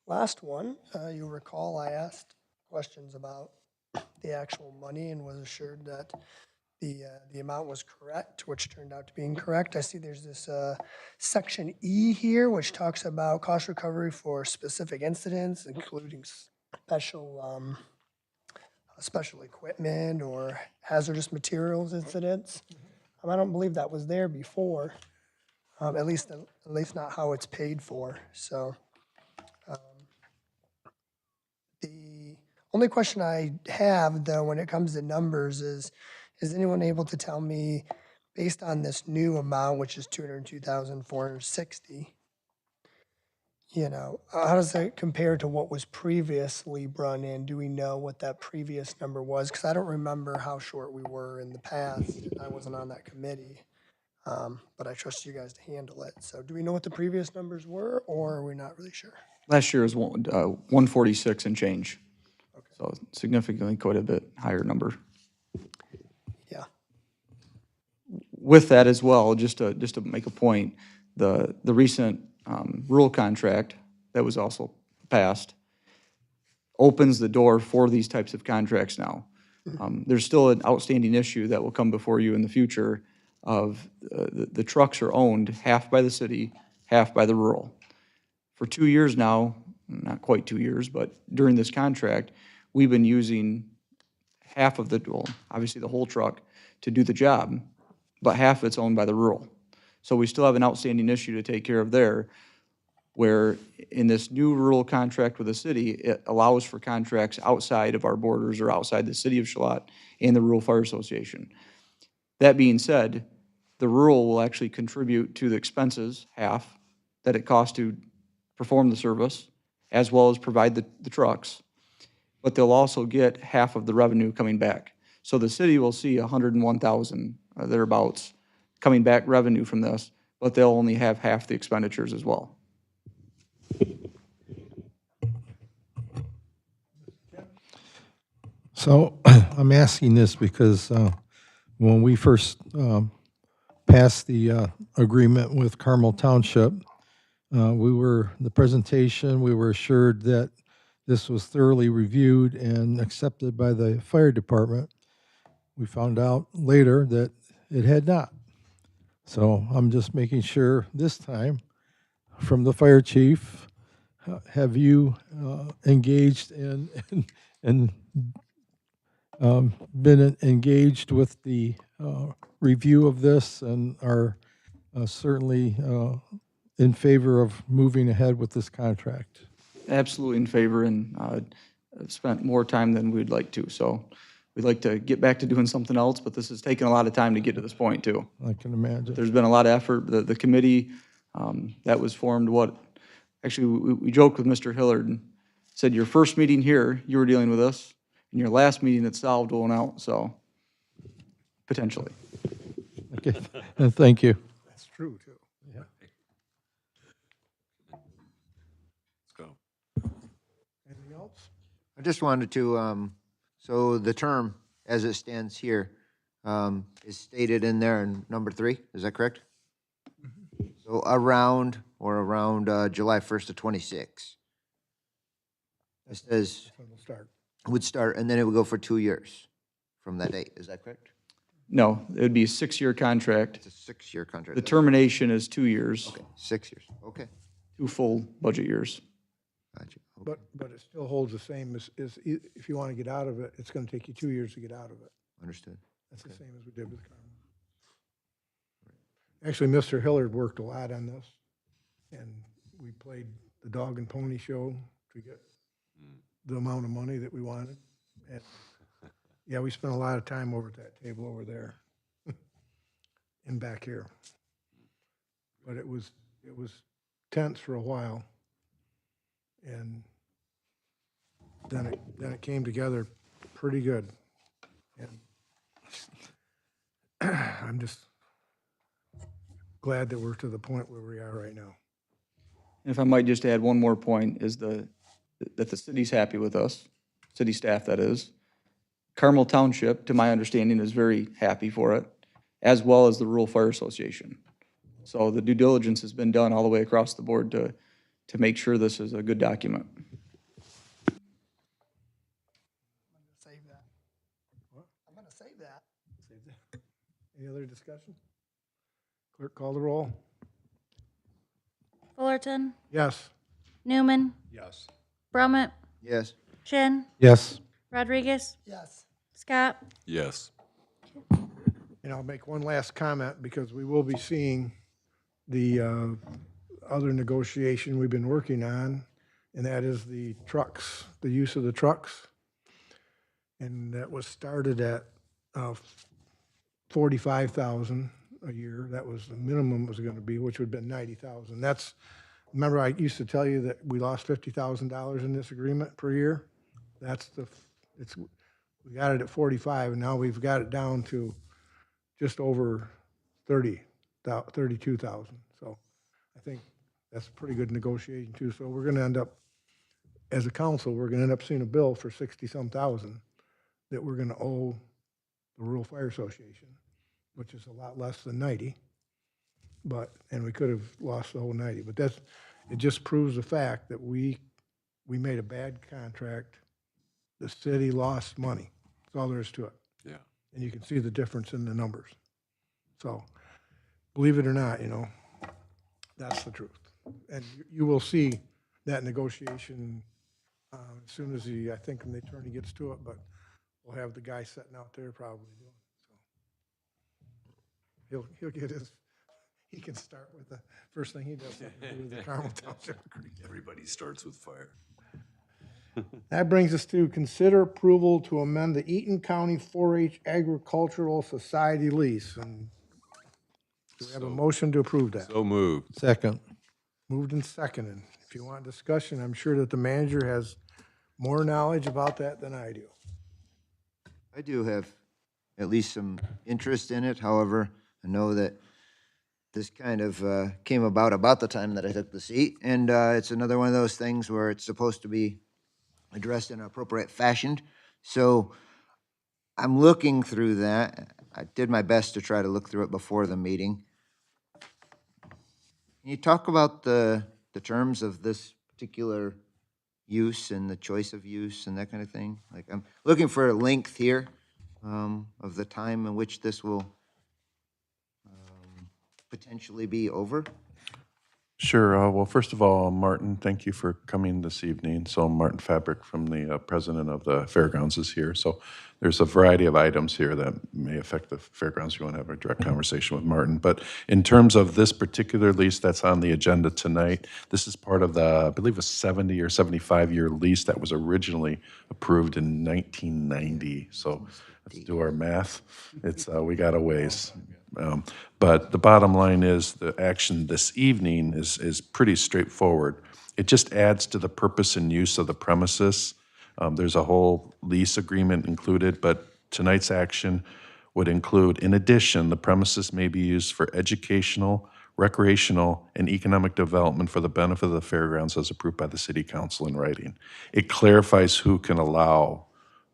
last one. You'll recall I asked questions about the actual money and was assured that the amount was correct, which turned out to be incorrect. I see there's this section E here, which talks about cost recovery for specific incidents, including special equipment or hazardous materials incidents. I don't believe that was there before, at least not how it's paid for. So the only question I have, though, when it comes to numbers is anyone able to tell me, based on this new amount, which is $202,460, how does that compare to what was previously brought in? Do we know what that previous number was? Because I don't remember how short we were in the past. I wasn't on that committee, but I trust you guys to handle it. So do we know what the previous numbers were, or are we not really sure? Last year was 146 and change. So significantly quite a bit higher number. Yeah. With that as well, just to make a point, the recent rural contract that was also passed opens the door for these types of contracts now. There's still an outstanding issue that will come before you in the future of the trucks are owned half by the city, half by the rural. For 2 years now, not quite 2 years, but during this contract, we've been using half of obviously the whole truck to do the job, but half of it's owned by the rural. So we still have an outstanding issue to take care of there, where in this new rural contract with the city, it allows for contracts outside of our borders or outside the city of Charlotte and the Rural Fire Association. That being said, the rural will actually contribute to the expenses, half, that it costs to perform the service, as well as provide the trucks. But they'll also get half of the revenue coming back. So the city will see 101,000, thereabouts, coming back revenue from this, but they'll only have half the expenditures as well. So I'm asking this because when we first passed the agreement with Carmel Township, we were assured that this was thoroughly reviewed and accepted by the fire department. We found out later that it had not. So I'm just making sure this time, from the fire chief, have you engaged and been engaged with the review of this and are certainly in favor of moving ahead with this contract? Absolutely in favor, and I've spent more time than we'd like to. So we'd like to get back to doing something else, but this has taken a lot of time to get to this point, too. I can imagine. There's been a lot of effort. The committee that was formed, actually, we joked with Mr. Hillard and said, your first meeting here, you were dealing with us, and your last meeting, it solved going out, so potentially. Okay, thank you. That's true, too. Yeah. Let's go. Anything else? I just wanted to, so the term, as it stands here, is stated in there in number 3, is that correct? So around July 1st of 26. It says, When we'll start. would start, and then it would go for 2 years from that date, is that correct? No, it would be a 6-year contract. It's a 6-year contract. The termination is 2 years. Okay, 6 years, okay. 2 full budget years. Gotcha. Okay. But it still holds the same as if you want to get out of it, it's going to take you 2 years to get out of it. Understood. That's the same as we did with Carmel. Actually, Mr. Hillard worked a lot on this, and we played the dog and pony show to get the amount of money that we wanted. And yeah, we spent a lot of time over at that table over there and back here. But it was tense for a while, and then it came together pretty good. And I'm just glad that we're to the point where we are right now. And if I might just add one more point, is that the city's happy with us, city staff that is. Carmel Township, to my understanding, is very happy for it, as well as the Rural Fire Association. So the due diligence has been done all the way across the board to make sure this is a good document. Save that. I'm going to save that. Any other discussion? Clerk, call the roll. Fullerton, Yes. Newman, Yes. Brummett, Yes. Chin, Yes. Rodriguez, Yes. Scott. Yes. And I'll make one last comment because we will be seeing the other negotiation we've been working on, and that is the trucks, the use of the trucks. And that was started at 45,000 a year. That was the minimum was going to be, which would have been 90,000. That's, remember I used to tell you that we lost $50,000 in this agreement per year? That's we got it at 45, and now we've got it down to just over 32,000. So I think that's a pretty good negotiation too. So we're going to end up, as a council, we're going to end up seeing a bill for 60-some thousand that we're going to owe the Rural Fire Association, which is a lot less than 90. And we could have lost the whole 90. But it just proves the fact that we made a bad contract. The city lost money. That's all there is to it. Yeah. And you can see the difference in the numbers. So, believe it or not, that's the truth. And you will see that negotiation as soon as I think when the attorney gets to it, but we'll have the guy sitting out there probably doing it. So he'll get he can start with the first thing he does with the Carmel Township Agreement. Everybody starts with fire. That brings us to consider approval to amend the Eaton County 4-H Agricultural Society lease. And do we have a motion to approve that? So moved. Second. Moved and seconded. If you want discussion, I'm sure that the manager has more knowledge about that than I do. I do have at least some interest in it. However, I know that this kind of came about the time that I took the seat. And it's another one of those things where it's supposed to be addressed in an appropriate fashion. So I'm looking through that. I did my best to try to look through it before the meeting. Can you talk about the terms of this particular use and the choice of use and that kind of thing? Like, I'm looking for a length here of the time in which this will potentially be over. Sure. Well, first of all, Martin, thank you for coming this evening. So Martin Fabric from the president of the fairgrounds is here. So there's a variety of items here that may affect the fairgrounds. You want to have a direct conversation with Martin. But in terms of this particular lease that's on the agenda tonight, this is part of the, I believe, a 70 or 75-year lease that was originally approved in 1990. So let's do our math. It's we got a ways. But the bottom line is the action this evening is pretty straightforward. It just adds to the purpose and use of the premises. There's a whole lease agreement included, but tonight's action would include, in addition, the premises may be used for educational, recreational, and economic development for the benefit of the fairgrounds as approved by the city council in writing. It clarifies who can allow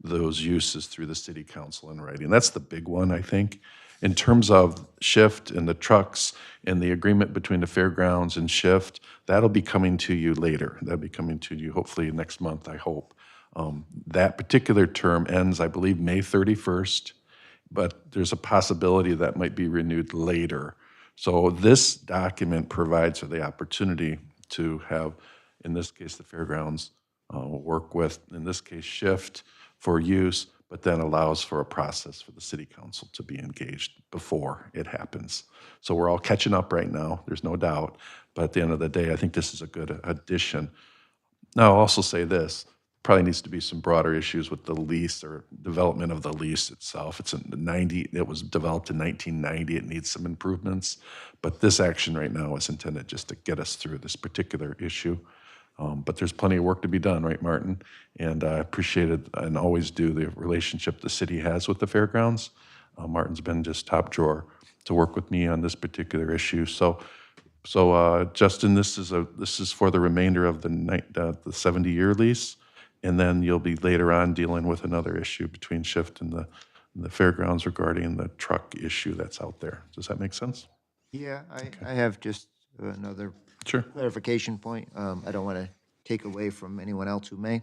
those uses through the city council in writing. That's the big one, I think. In terms of Shift and the trucks and the agreement between the fairgrounds and Shift, that'll be coming to you later. That'll be coming to you hopefully next month, I hope. That particular term ends, I believe, May 31st, but there's a possibility that might be renewed later. So this document provides for the opportunity to have, in this case, the fairgrounds work with, in this case, Shift for use, but then allows for a process for the city council to be engaged before it happens. So we're all catching up right now, there's no doubt, but at the end of the day, I think this is a good addition. Now, I'll also say this, probably needs to be some broader issues with the lease or development of the lease itself. It's in the 90, it was developed in 1990, it needs some improvements, but this action right now is intended just to get us through this particular issue. But there's plenty of work to be done, right, Martin? And I appreciated and always do the relationship the city has with the fairgrounds. Martin's been just top drawer to work with me on this particular issue. So Justin, this is for the remainder of the 70-year lease, and then you'll be later on dealing with another issue between Shift and the fairgrounds regarding the truck issue that's out there. Does that make sense? Yeah, I have just another clarification point. I don't want to take away from anyone else who may.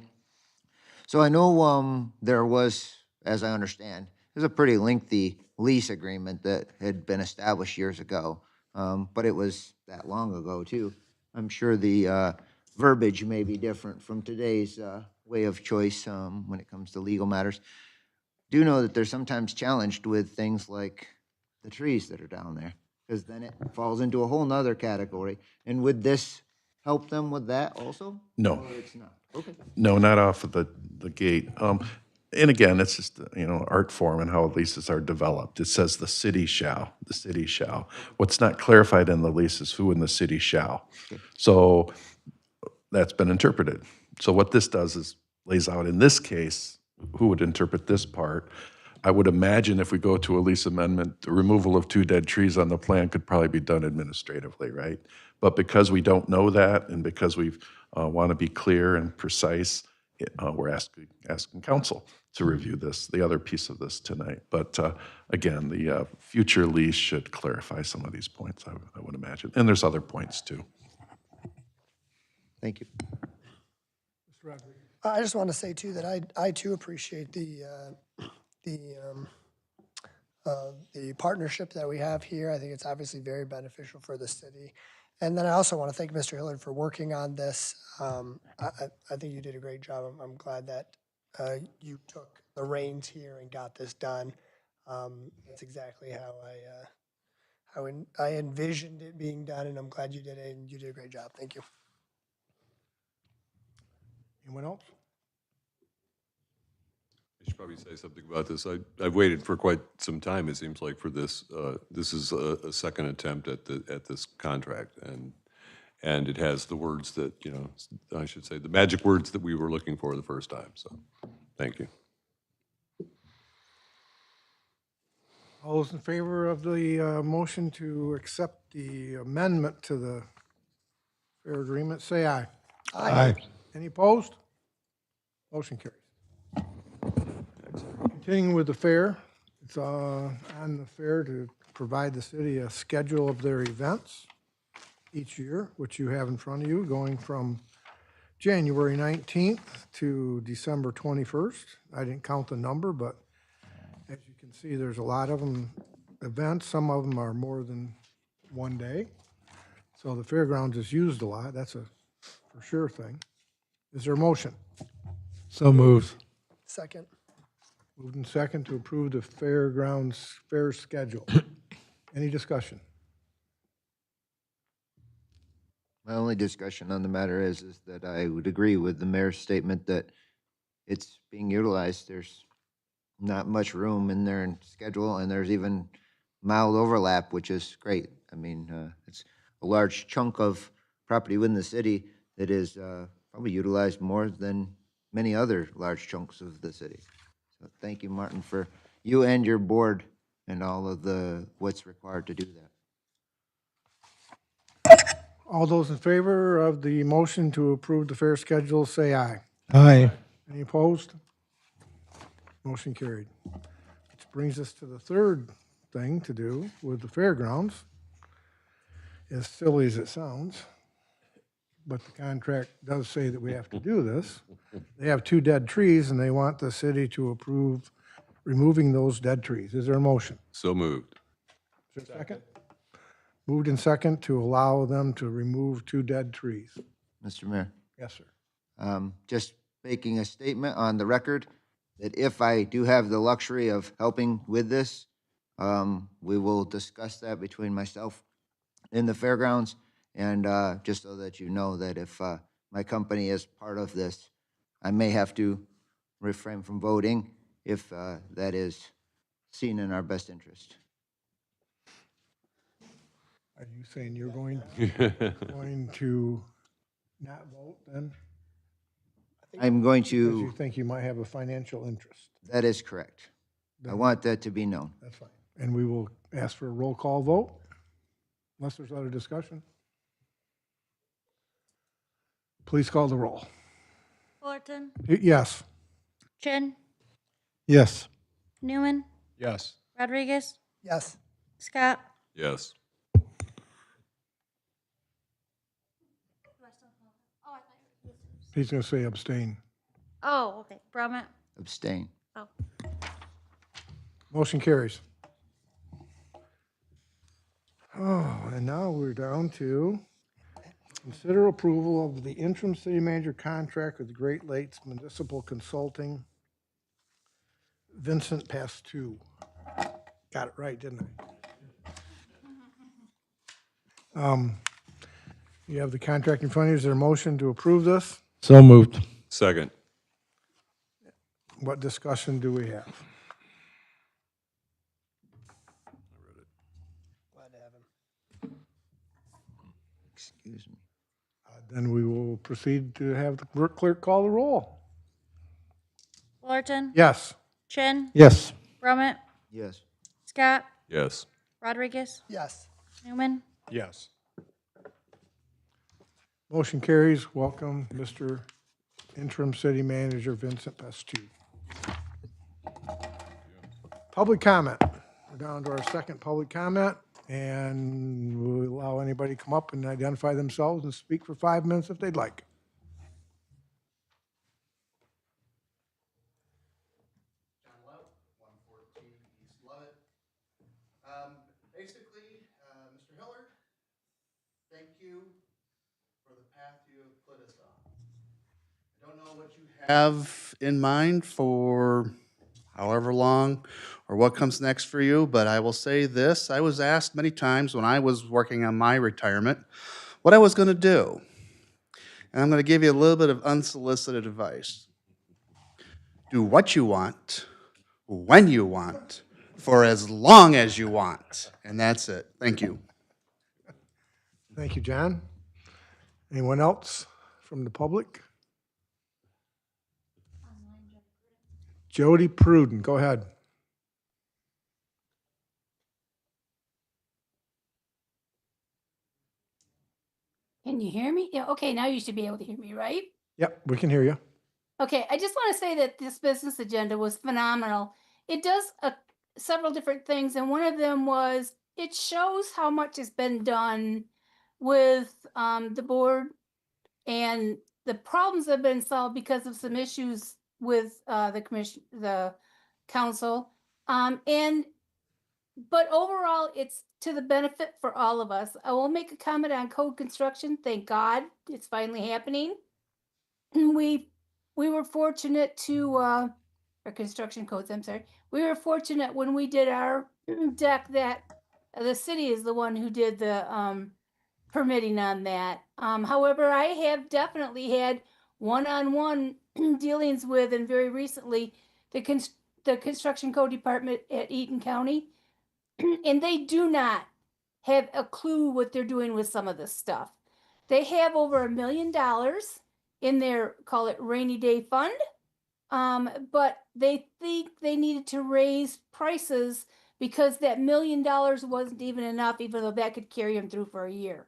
So I know there was, as I understand, was a pretty lengthy lease agreement that had been established years ago, but it was that long ago, too. I'm sure the verbiage may be different from today's way of choice when it comes to legal matters. Do know that they're sometimes challenged with things like the trees that are down there, because then it falls into a whole nother category. And would this help them with that also? No. Or it's not? Okay. No, not off of the gate. And again, it's just, art form and how leases are developed. It says the city shall. What's not clarified in the lease is who in the city shall. So that's been interpreted. So what this does is lays out in this case, who would interpret this part. I would imagine if we go to a lease amendment, the removal of 2 dead trees on the plan could probably be done administratively, right? But because we don't know that, and because we want to be clear and precise, we're asking council to review this, the other piece of this tonight. But again, the future lease should clarify some of these points, I would imagine. And there's other points too. Thank you. Mr. Rodriguez. I just want to say too that I too appreciate the partnership that we have here. I think it's obviously very beneficial for the city. And then I also want to thank Mr. Hillard for working on this. I think you did a great job. I'm glad that you took the reins here and got this done. That's exactly how I envisioned it being done, and I'm glad you did it, and you did a great job. Thank you. Anyone else? I should probably say something about this. I've waited for quite some time, it seems like, for this. This is a second attempt at this contract, and it has the words that, I should say, the magic words that we were looking for the first time. So, thank you. All those in favor of the motion to accept the amendment to the fair agreement, say aye. Aye. Any opposed? Motion carries. Continuing with the fair, it's on the fair to provide the city a schedule of their events each year, which you have in front of you, going from January 19th to December 21st. I didn't count the number, but as you can see, there's a lot of them events. Some of them are more than one day. So the fairgrounds is used a lot. That's a for sure thing. Is there a motion? So moved. Second. Moved in second to approve the fairgrounds fair schedule. Any discussion? My only discussion on the matter is that I would agree with the mayor's statement that it's being utilized. There's not much room in their schedule, and there's even mild overlap, which is great. I mean, it's a large chunk of property within the city that is probably utilized more than many other large chunks of the city. So thank you, Martin, for you and your board and all of what's required to do that. All those in favor of the motion to approve the fair schedule, say aye. Aye. Any opposed? Motion carried. Which brings us to the third thing to do with the fairgrounds. As silly as it sounds, but the contract does say that we have to do this. They have 2 dead trees, and they want the city to approve removing those dead trees. Is there a motion? So moved. Is there a second? Moved in second to allow them to remove 2 dead trees. Mr. Mayor, Yes, sir. just making a statement on the record that if I do have the luxury of helping with this, we will discuss that between myself and the fairgrounds. And just so that you know that if my company is part of this, I may have to refrain from voting if that is seen in our best interest. Are you saying you're going to not vote then? I'm going Because you to, think you might have a financial interest? that is correct. I want that to be known. That's fine. And we will ask for a roll call vote, unless there's other discussion. Please call the roll. Fullerton, Yes. Chin, Yes. Newman, Yes. Rodriguez, Yes. Scott, Yes. He's going to say abstain. oh, okay, Brumett, Abstain. oh, Motion carries. Oh, and now we're down to consider approval of the interim city manager contract with Great Lakes Municipal Consulting. Vincent Pastu. Got it right, didn't I? You have the contract in front of you. Is there a motion to approve this? So moved. Second. What discussion do we have? Glad to have him. Excuse me. Then we will proceed to have the clerk call the roll. Fullerton, Yes. Chin, Yes. Brummett, Yes. Scott, Yes. Rodriguez, Yes. Newman. Yes. Motion carries. Welcome, Mr. Interim City Manager Vincent Pastu. Public comment. We're down to our second public comment, and we'll allow anybody to come up and identify themselves and speak for 5 minutes if they'd like. John Lowe, 114 East Lovett. Basically, Mr. Hillard, thank you for the path you have put us on. I don't know what you have in mind for however long or what comes next for you, but I will say this. I was asked many times when I was working on my retirement what I was going to do. And I'm going to give you a little bit of unsolicited advice. Do what you want, when you want, for as long as you want. And that's it. Thank you. Thank you, John. Anyone else from the public? Jody Pruden, go ahead. Can you hear me? Yeah, okay, now you should be able to hear me, right? Yep, we can hear you. Okay, I just want to say that this business agenda was phenomenal. It does several different things, and one of them was it shows how much has been done with the board and the problems that have been solved because of some issues with the commission, the council, but overall, it's to the benefit for all of us. I will make a comment on code construction. Thank God it's finally happening. We were fortunate to, or construction codes, I'm sorry. We were fortunate when we did our deck that the city is the one who did the permitting on that. However, I have definitely had one-on-one dealings with, and very recently, the construction code department at Eaton County. And they do not have a clue what they're doing with some of this stuff. They have over $1 million in their, call it rainy day fund. But they think they needed to raise prices because that $1 million wasn't even enough, even though that could carry them through for a year.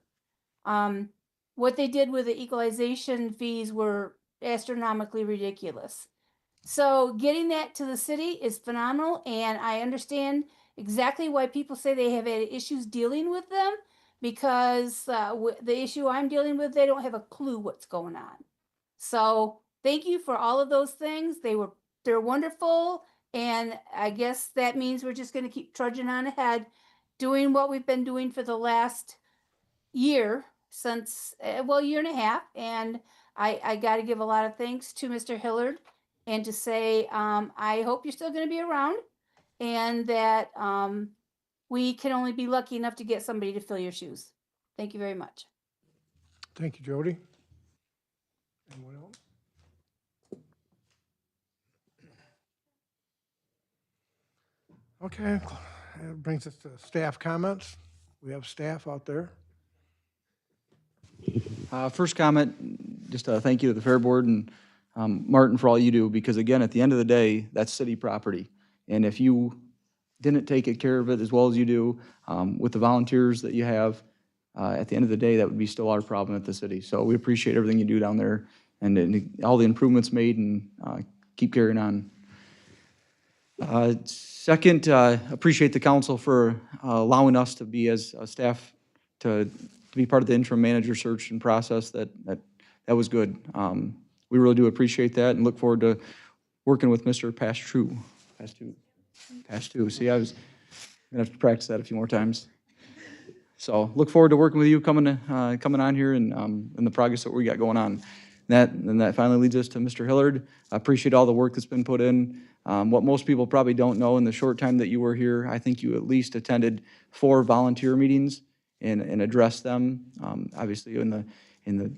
What they did with the equalization fees were astronomically ridiculous. So getting that to the city is phenomenal, and I understand exactly why people say they have had issues dealing with them, because the issue I'm dealing with, they don't have a clue what's going on. So thank you for all of those things. They're wonderful, and I guess that means we're just going to keep trudging on ahead, doing what we've been doing for the last year, since year and a half. And I got to give a lot of thanks to Mr. Hillard, and to say I hope you're still going to be around, and that we can only be lucky enough to get somebody to fill your shoes. Thank you very much. Thank you, Jody. Anyone else? Okay, that brings us to staff comments. We have staff out there. First comment, just a thank you to the Fair Board and Martin for all you do, because again, at the end of the day, that's city property. And if you didn't take care of it as well as you do, with the volunteers that you have, at the end of the day, that would be still our problem at the city. So we appreciate everything you do down there, and all the improvements made, and keep carrying on. Second, appreciate the council for allowing us to be, as staff, to be part of the interim manager search and process. That was good. We really do appreciate that, and look forward to working with Mr. Pastu. Pass two. See, I was gonna have to practice that a few more times. So look forward to working with you coming on here and the progress that we got going on. And that finally leads us to Mr. Hillard. I appreciate all the work that's been put in. What most people probably don't know, in the short time that you were here, I think you at least attended 4 volunteer meetings and addressed them. Obviously, in the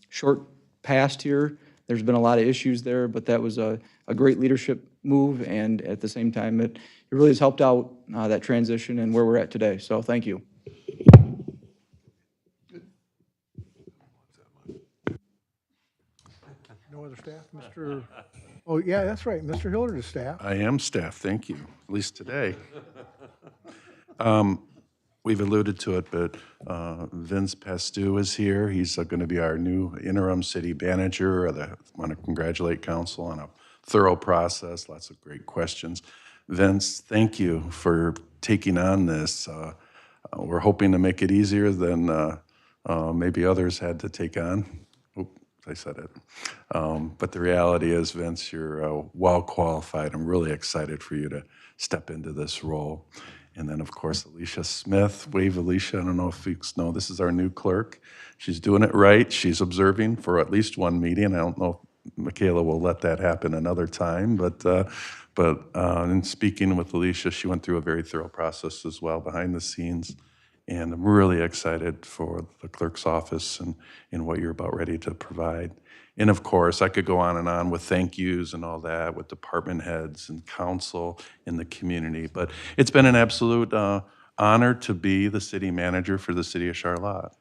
short past here, there's been a lot of issues there, but that was a great leadership move, and at the same time, it really has helped out that transition and where we're at today. So thank you. No other staff? Mr., oh, yeah, that's right. Mr. Hillard is staff. I am staff, thank you, at least today. We've alluded to it, but Vince Pastu is here. He's going to be our new interim city manager. I want to congratulate council on a thorough process, lots of great questions. Vince, thank you for taking on this. We're hoping to make it easier than maybe others had to take on. Oop, I said it. But the reality is, Vince, you're well qualified. I'm really excited for you to step into this role. And then, of course, Alicia Smith. Wave, Alicia. I don't know if folks know, this is our new clerk. She's doing it right. She's observing for at least one meeting. I don't know if Michaela will let that happen another time, but in speaking with Alicia, she went through a very thorough process as well behind the scenes. And I'm really excited for the clerk's office and what you're about ready to provide. And of course, I could go on with thank yous and all that with department heads and council in the community. But it's been an absolute honor to be the city manager for the city of Charlotte.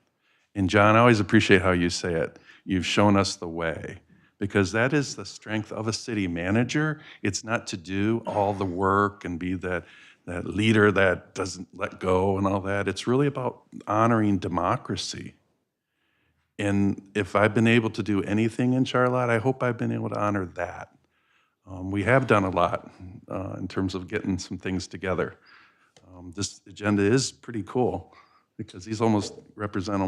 And John, I always appreciate how you say it. You've shown us the way, because that is the strength of a city manager. It's not to do all the work and be that leader that doesn't let go and all that. It's really about honoring democracy. And if I've been able to do anything in Charlotte, I hope I've been able to honor that. We have done a lot in terms of getting some things together. This agenda is pretty cool because these almost represent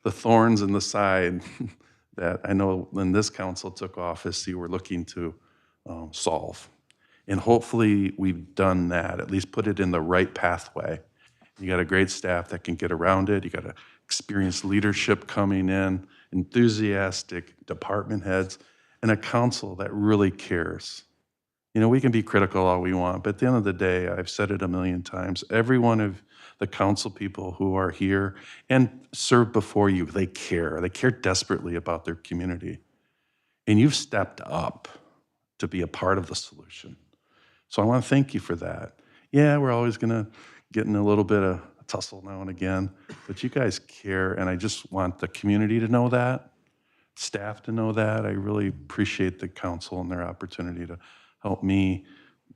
the thorns in the side that I know when this council took office, you were looking to solve. And hopefully we've done that, at least put it in the right pathway. You got a great staff that can get around it. You got a experienced leadership coming in, enthusiastic department heads, and a council that really cares. You know, we can be critical all we want, but at the end of the day, I've said it a million times, every one of the council people who are here and serve before you, they care. They care desperately about their community. And you've stepped up to be a part of the solution. So I want to thank you for that. Yeah, we're always going to get in a little bit of tussle now and again, but you guys care, and I just want the community to know that, staff to know that. I really appreciate the council and their opportunity to help me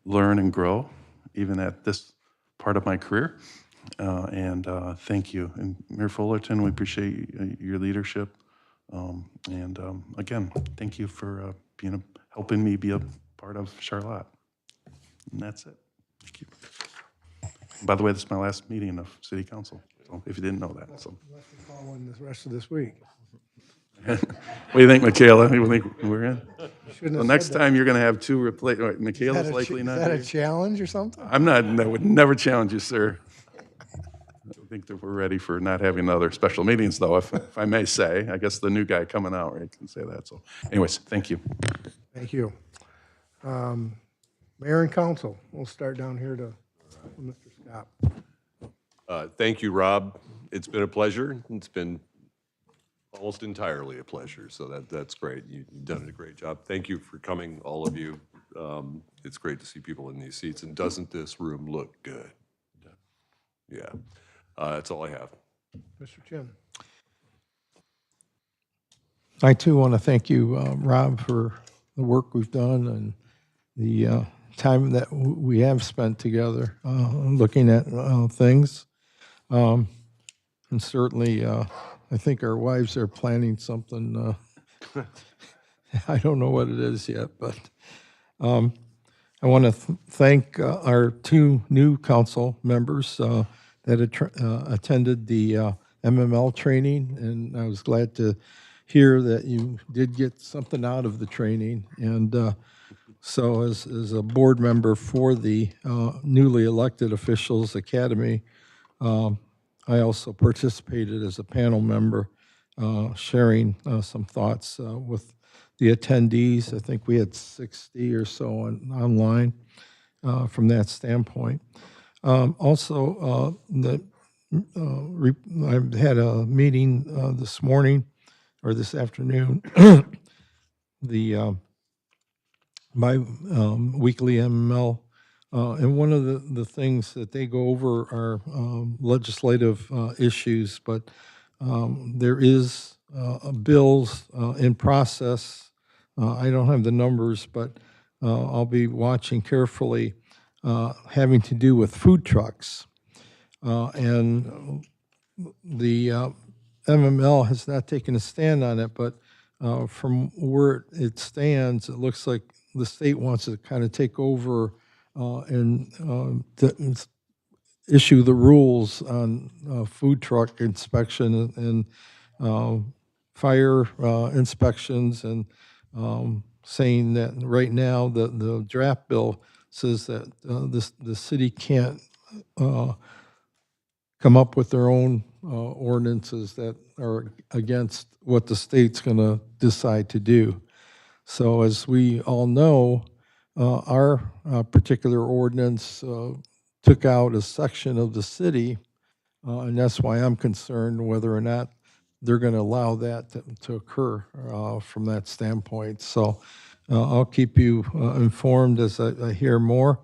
learn and grow, even at this part of my career. Thank you. And Mayor Fullerton, we appreciate your leadership. Again, thank you for helping me be a part of Charlotte. And that's it. Thank you. By the way, this is my last meeting of City Council, so if you didn't know that. So. Unless we call one the rest of this week. What do you think, Michaela? What do you think we're in? Shouldn't Well, have next said that. time you're going to have 2 replace. Michaela's likely Is not. that a here. challenge or something? I'm not. I would never challenge you, sir. I think that we're ready for not having other special meetings, though, if I may say. I guess the new guy coming out, right, can say that. So, anyways, thank you. Thank you. Mayor and council, we'll start down here to Mr. Scott. Thank you, Rob. It's been a pleasure. It's been almost entirely a pleasure, so that's great. You've done a great job. Thank you for coming, all of you. It's great to see people in these seats, and doesn't this room look good? Yeah. That's all I have. Mr. Chin. I too want to thank you, Rob, for the work we've done and the time that we have spent together looking at things. And certainly, I think our wives are planning something. I don't know what it is yet, but I want to thank our 2 new council members that attended the MML training, and I was glad to hear that you did get something out of the training. And So as a board member for the newly elected officials academy, I also participated as a panel member, sharing some thoughts with the attendees. I think we had 60 or so online from that standpoint. Also, I've had a meeting this morning or this afternoon. My weekly MML, and one of the things that they go over are legislative issues, but there is bills in process. I don't have the numbers, but I'll be watching carefully having to do with food trucks. And the MML has not taken a stand on it, but from where it stands, it looks like the state wants to kind of take over and issue the rules on food truck inspection and fire inspections, and saying that right now the draft bill says that the city can't come up with their own ordinances that are against what the state's going to decide to do. So as we all know, our particular ordinance took out a section of the city, and that's why I'm concerned whether or not they're going to allow that to occur from that standpoint. So I'll keep you informed as I hear more.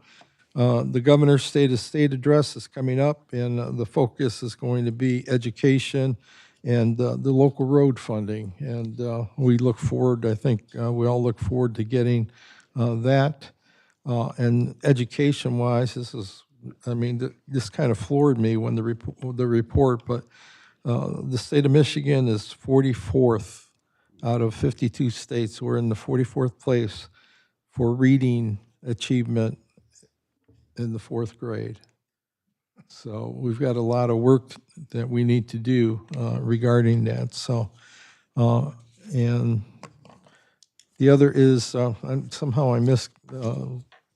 The governor's State of State address is coming up, and the focus is going to be education and the local road funding. And we look forward, I think we all look forward to getting that. And education-wise, this kind of floored me when the report, but the state of Michigan is 44th out of 52 states. We're in the 44th place for reading achievement in the 4th grade. So we've got a lot of work that we need to do regarding that. So, and the other is, somehow I missed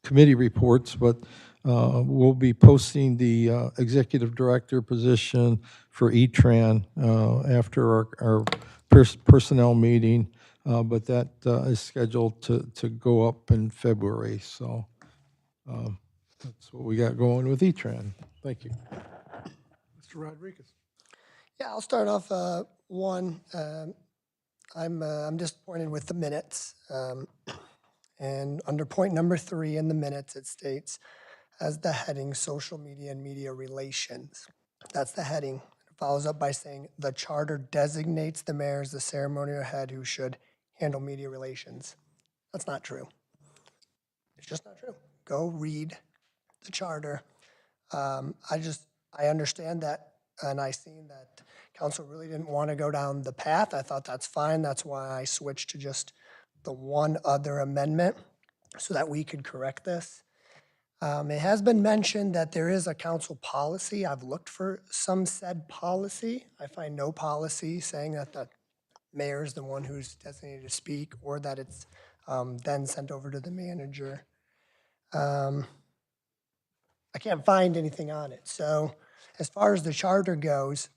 committee reports, but we'll be posting the executive director position for ETRAN after our personnel meeting, but that is scheduled to go up in February. So that's what we got going with ETRAN. Thank you. Mr. Rodriguez. Yeah, I'll start off one. I'm disappointed with the minutes. And under point number 3 in the minutes, it states, as the heading, social media and media relations. That's the heading. It follows up by saying, the charter designates the mayor as the ceremonial head who should handle media relations. That's not true. It's just not true. Go read the charter. I understand that, and I seen that council really didn't want to go down the path. I thought that's fine. That's why I switched to just the one other amendment so that we could correct this. It has been mentioned that there is a council policy. I've looked for some said policy. I find no policy saying that the mayor is the one who's designated to speak, or that it's then sent over to the manager. I can't find anything on it. So as far as the charter goes,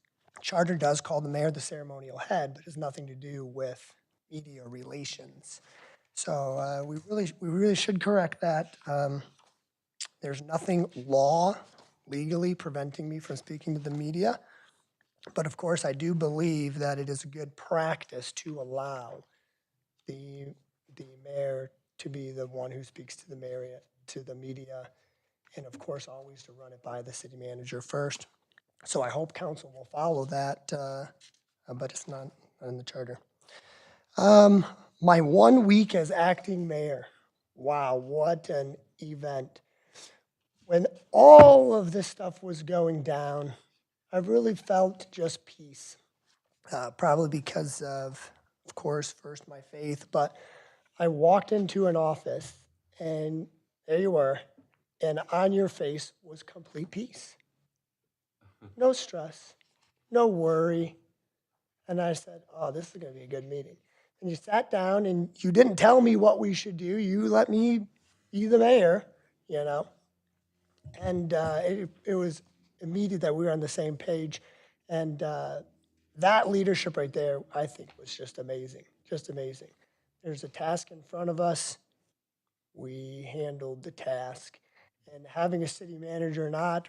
charter does call the mayor the ceremonial head, but it has nothing to do with media relations. So we really should correct that. There's nothing legally preventing me from speaking to the media, but of course I do believe that it is a good practice to allow the mayor to be the one who speaks to the media, and of course always to run it by the city manager first. So I hope council will follow that, but it's not in the charter. My 1 week as acting mayor, wow, what an event. When all of this stuff was going down, I really felt just peace, probably because of course, first my faith, but I walked into an office and there you were, and on your face was complete peace. No stress, no worry. And I said, oh, this is going to be a good meeting. And you sat down and you didn't tell me what we should do. You let me be the mayor, you know. And it was immediate that we were on the same page. And that leadership right there, I think, was just amazing, just amazing. There's a task in front of us. We handled the task. And having a city manager not,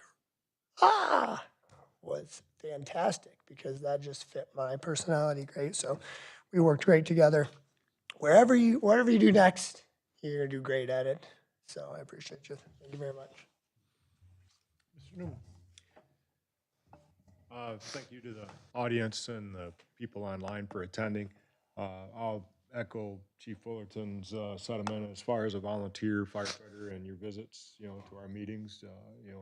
was fantastic because that just fit my personality great. So we worked great together. Whatever you do next, you're gonna do great at it. So I appreciate you. Thank you very much. Mr. Newman. Thank you to the audience and the people online for attending. I'll echo Chief Fullerton's sentiment as far as a volunteer firefighter and your visits, to our meetings. They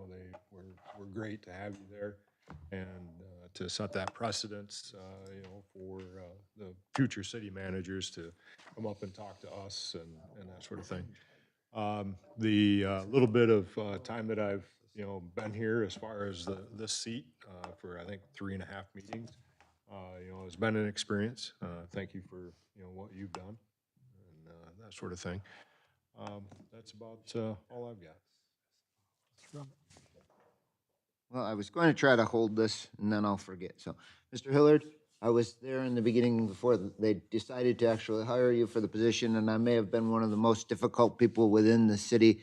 were great to have you there and to set that precedence, for the future city managers to come up and talk to us and that sort of thing. The little bit of time that I've been here as far as this seat for I think 3.5 meetings, it's been an experience. Thank you for what you've done and that sort of thing. That's about all I've got. Well, I was going to try to hold this and then I'll forget. So, Mr. Hillard, I was there in the beginning before they decided to actually hire you for the position, and I may have been one of the most difficult people within the city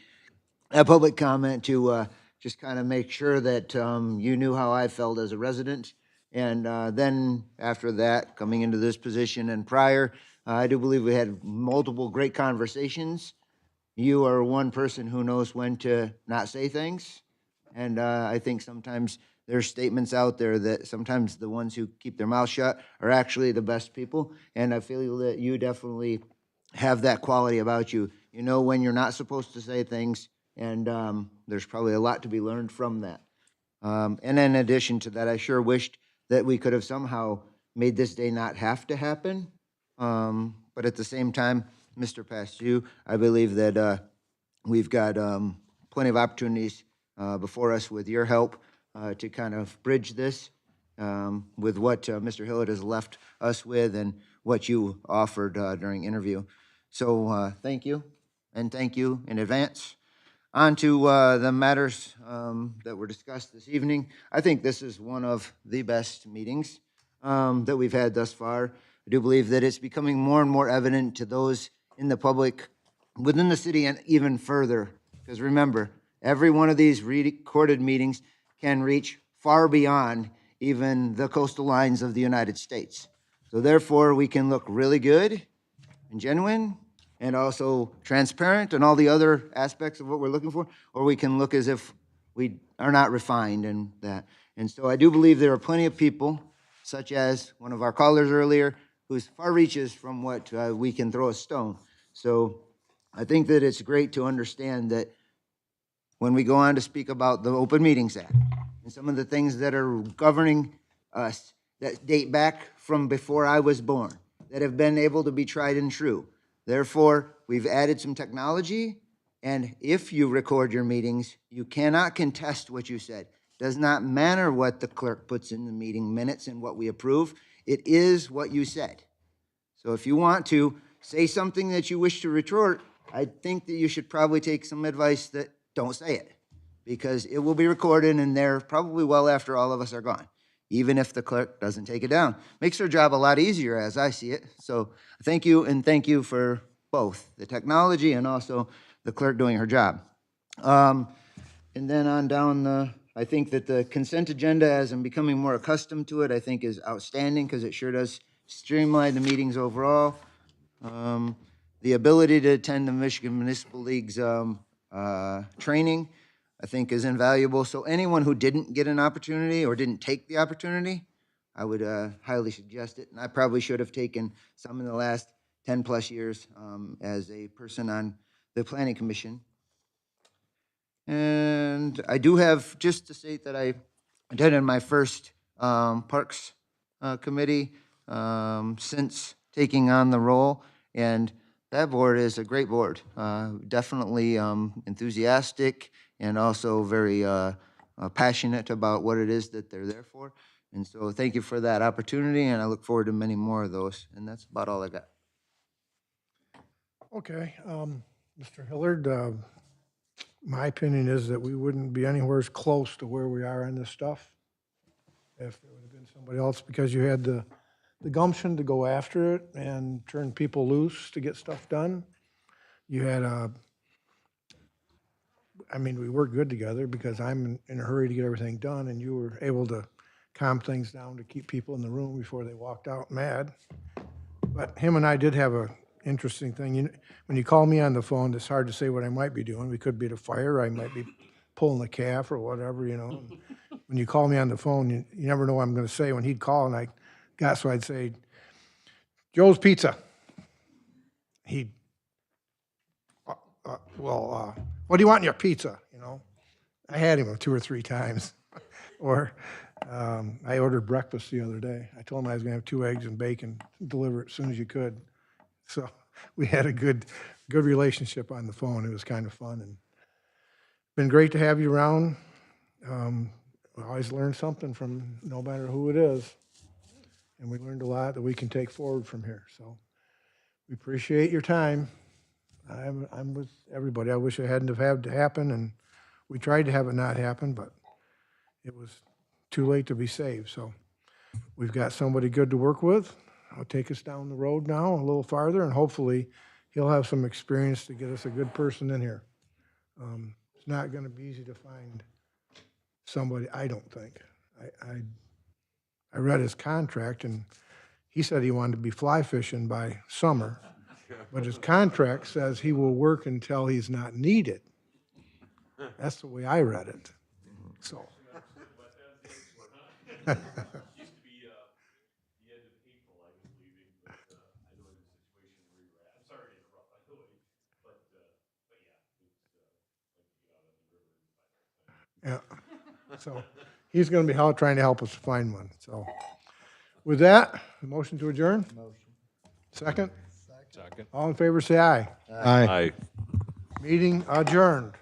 at public comment to just kind of make sure that you knew how I felt as a resident. And then after that, coming into this position and prior, I do believe we had multiple great conversations. You are one person who knows when to not say things. And I think sometimes there's statements out there that sometimes the ones who keep their mouth shut are actually the best people. And I feel that you definitely have that quality about you. You know when you're not supposed to say things, and there's probably a lot to be learned from that. And in addition to that, I sure wished that we could have somehow made this day not have to happen. But at the same time, Mr. Pastiu, I believe that we've got plenty of opportunities before us with your help to kind of bridge this with what Mr. Hillard has left us with and what you offered during interview. So thank you, and thank you in advance. On to the matters that were discussed this evening. I think this is one of the best meetings that we've had thus far. I do believe that it's becoming more and more evident to those in the public within the city and even further. Because remember, every one of these recorded meetings can reach far beyond even the coastal lines of the United States. So therefore, we can look really good and genuine and also transparent and all the other aspects of what we're looking for, or we can look as if we are not refined and that. And so I do believe there are plenty of people, such as one of our callers earlier, whose far reaches from what we can throw a stone. So I think that it's great to understand that when we go on to speak about the Open Meetings Act and some of the things that are governing us that date back from before I was born, that have been able to be tried and true. Therefore, we've added some technology, and if you record your meetings, you cannot contest what you said. Does not matter what the clerk puts in the meeting minutes and what we approve. It is what you said. So if you want to say something that you wish to retort, I think that you should probably take some advice that don't say it, because it will be recorded and there probably well after all of us are gone, even if the clerk doesn't take it down. Makes her job a lot easier as I see it. So thank you, and thank you for both the technology and also the clerk doing her job. And then on down I think that the consent agenda, as I'm becoming more accustomed to it, I think is outstanding because it sure does streamline the meetings overall. The ability to attend the Michigan Municipal League's training, I think, is invaluable. So anyone who didn't get an opportunity or didn't take the opportunity, I would highly suggest it. And I probably should have taken some in the last 10 plus years as a person on the Planning Commission. And I do have, just to state that I attended my first Parks Committee since taking on the role. And that board is a great board, definitely enthusiastic and also very passionate about what it is that they're there for. And so thank you for that opportunity, and I look forward to many more of those. And that's about all I got. Okay, Mr. Hillard, my opinion is that we wouldn't be anywhere as close to where we are on this stuff if it would have been somebody else, because you had the gumption to go after it and turn people loose to get stuff done. You had I mean, we worked good together because I'm in a hurry to get everything done, and you were able to calm things down to keep people in the room before they walked out mad. But him and I did have a interesting thing. When you call me on the phone, it's hard to say what I might be doing. We could be at a fire, I might be pulling the calf or whatever, you know. When you call me on the phone, you never know what I'm gonna say. When he'd call and so I'd say, Joe's Pizza. He'd, what do you want in your pizza, you know? I had him 2 or 3 times. Or I ordered breakfast the other day. I told him I was gonna have 2 eggs and bacon, deliver it as soon as you could. So we had a good relationship on the phone. It was kind of fun, and been great to have you around. We always learn something from no matter who it is, and we learned a lot that we can take forward from here. So we appreciate your time. I'm with everybody. I wish it hadn't have had to happen, and we tried to have it not happen, but it was too late to be saved. So we've got somebody good to work with. I'll take us down the road now a little farther, and hopefully he'll have some experience to get us a good person in here. It's not going to be easy to find somebody, I don't think. I read his contract, and he said he wanted to be fly fishing by summer, but his contract says he will work until he's not needed. That's the way I read it. So. Yeah, so he's going to be trying to help us find one. So with that, motion to adjourn? Motion. Second? Second. All in favor, say aye. Aye. Aye. Meeting adjourned.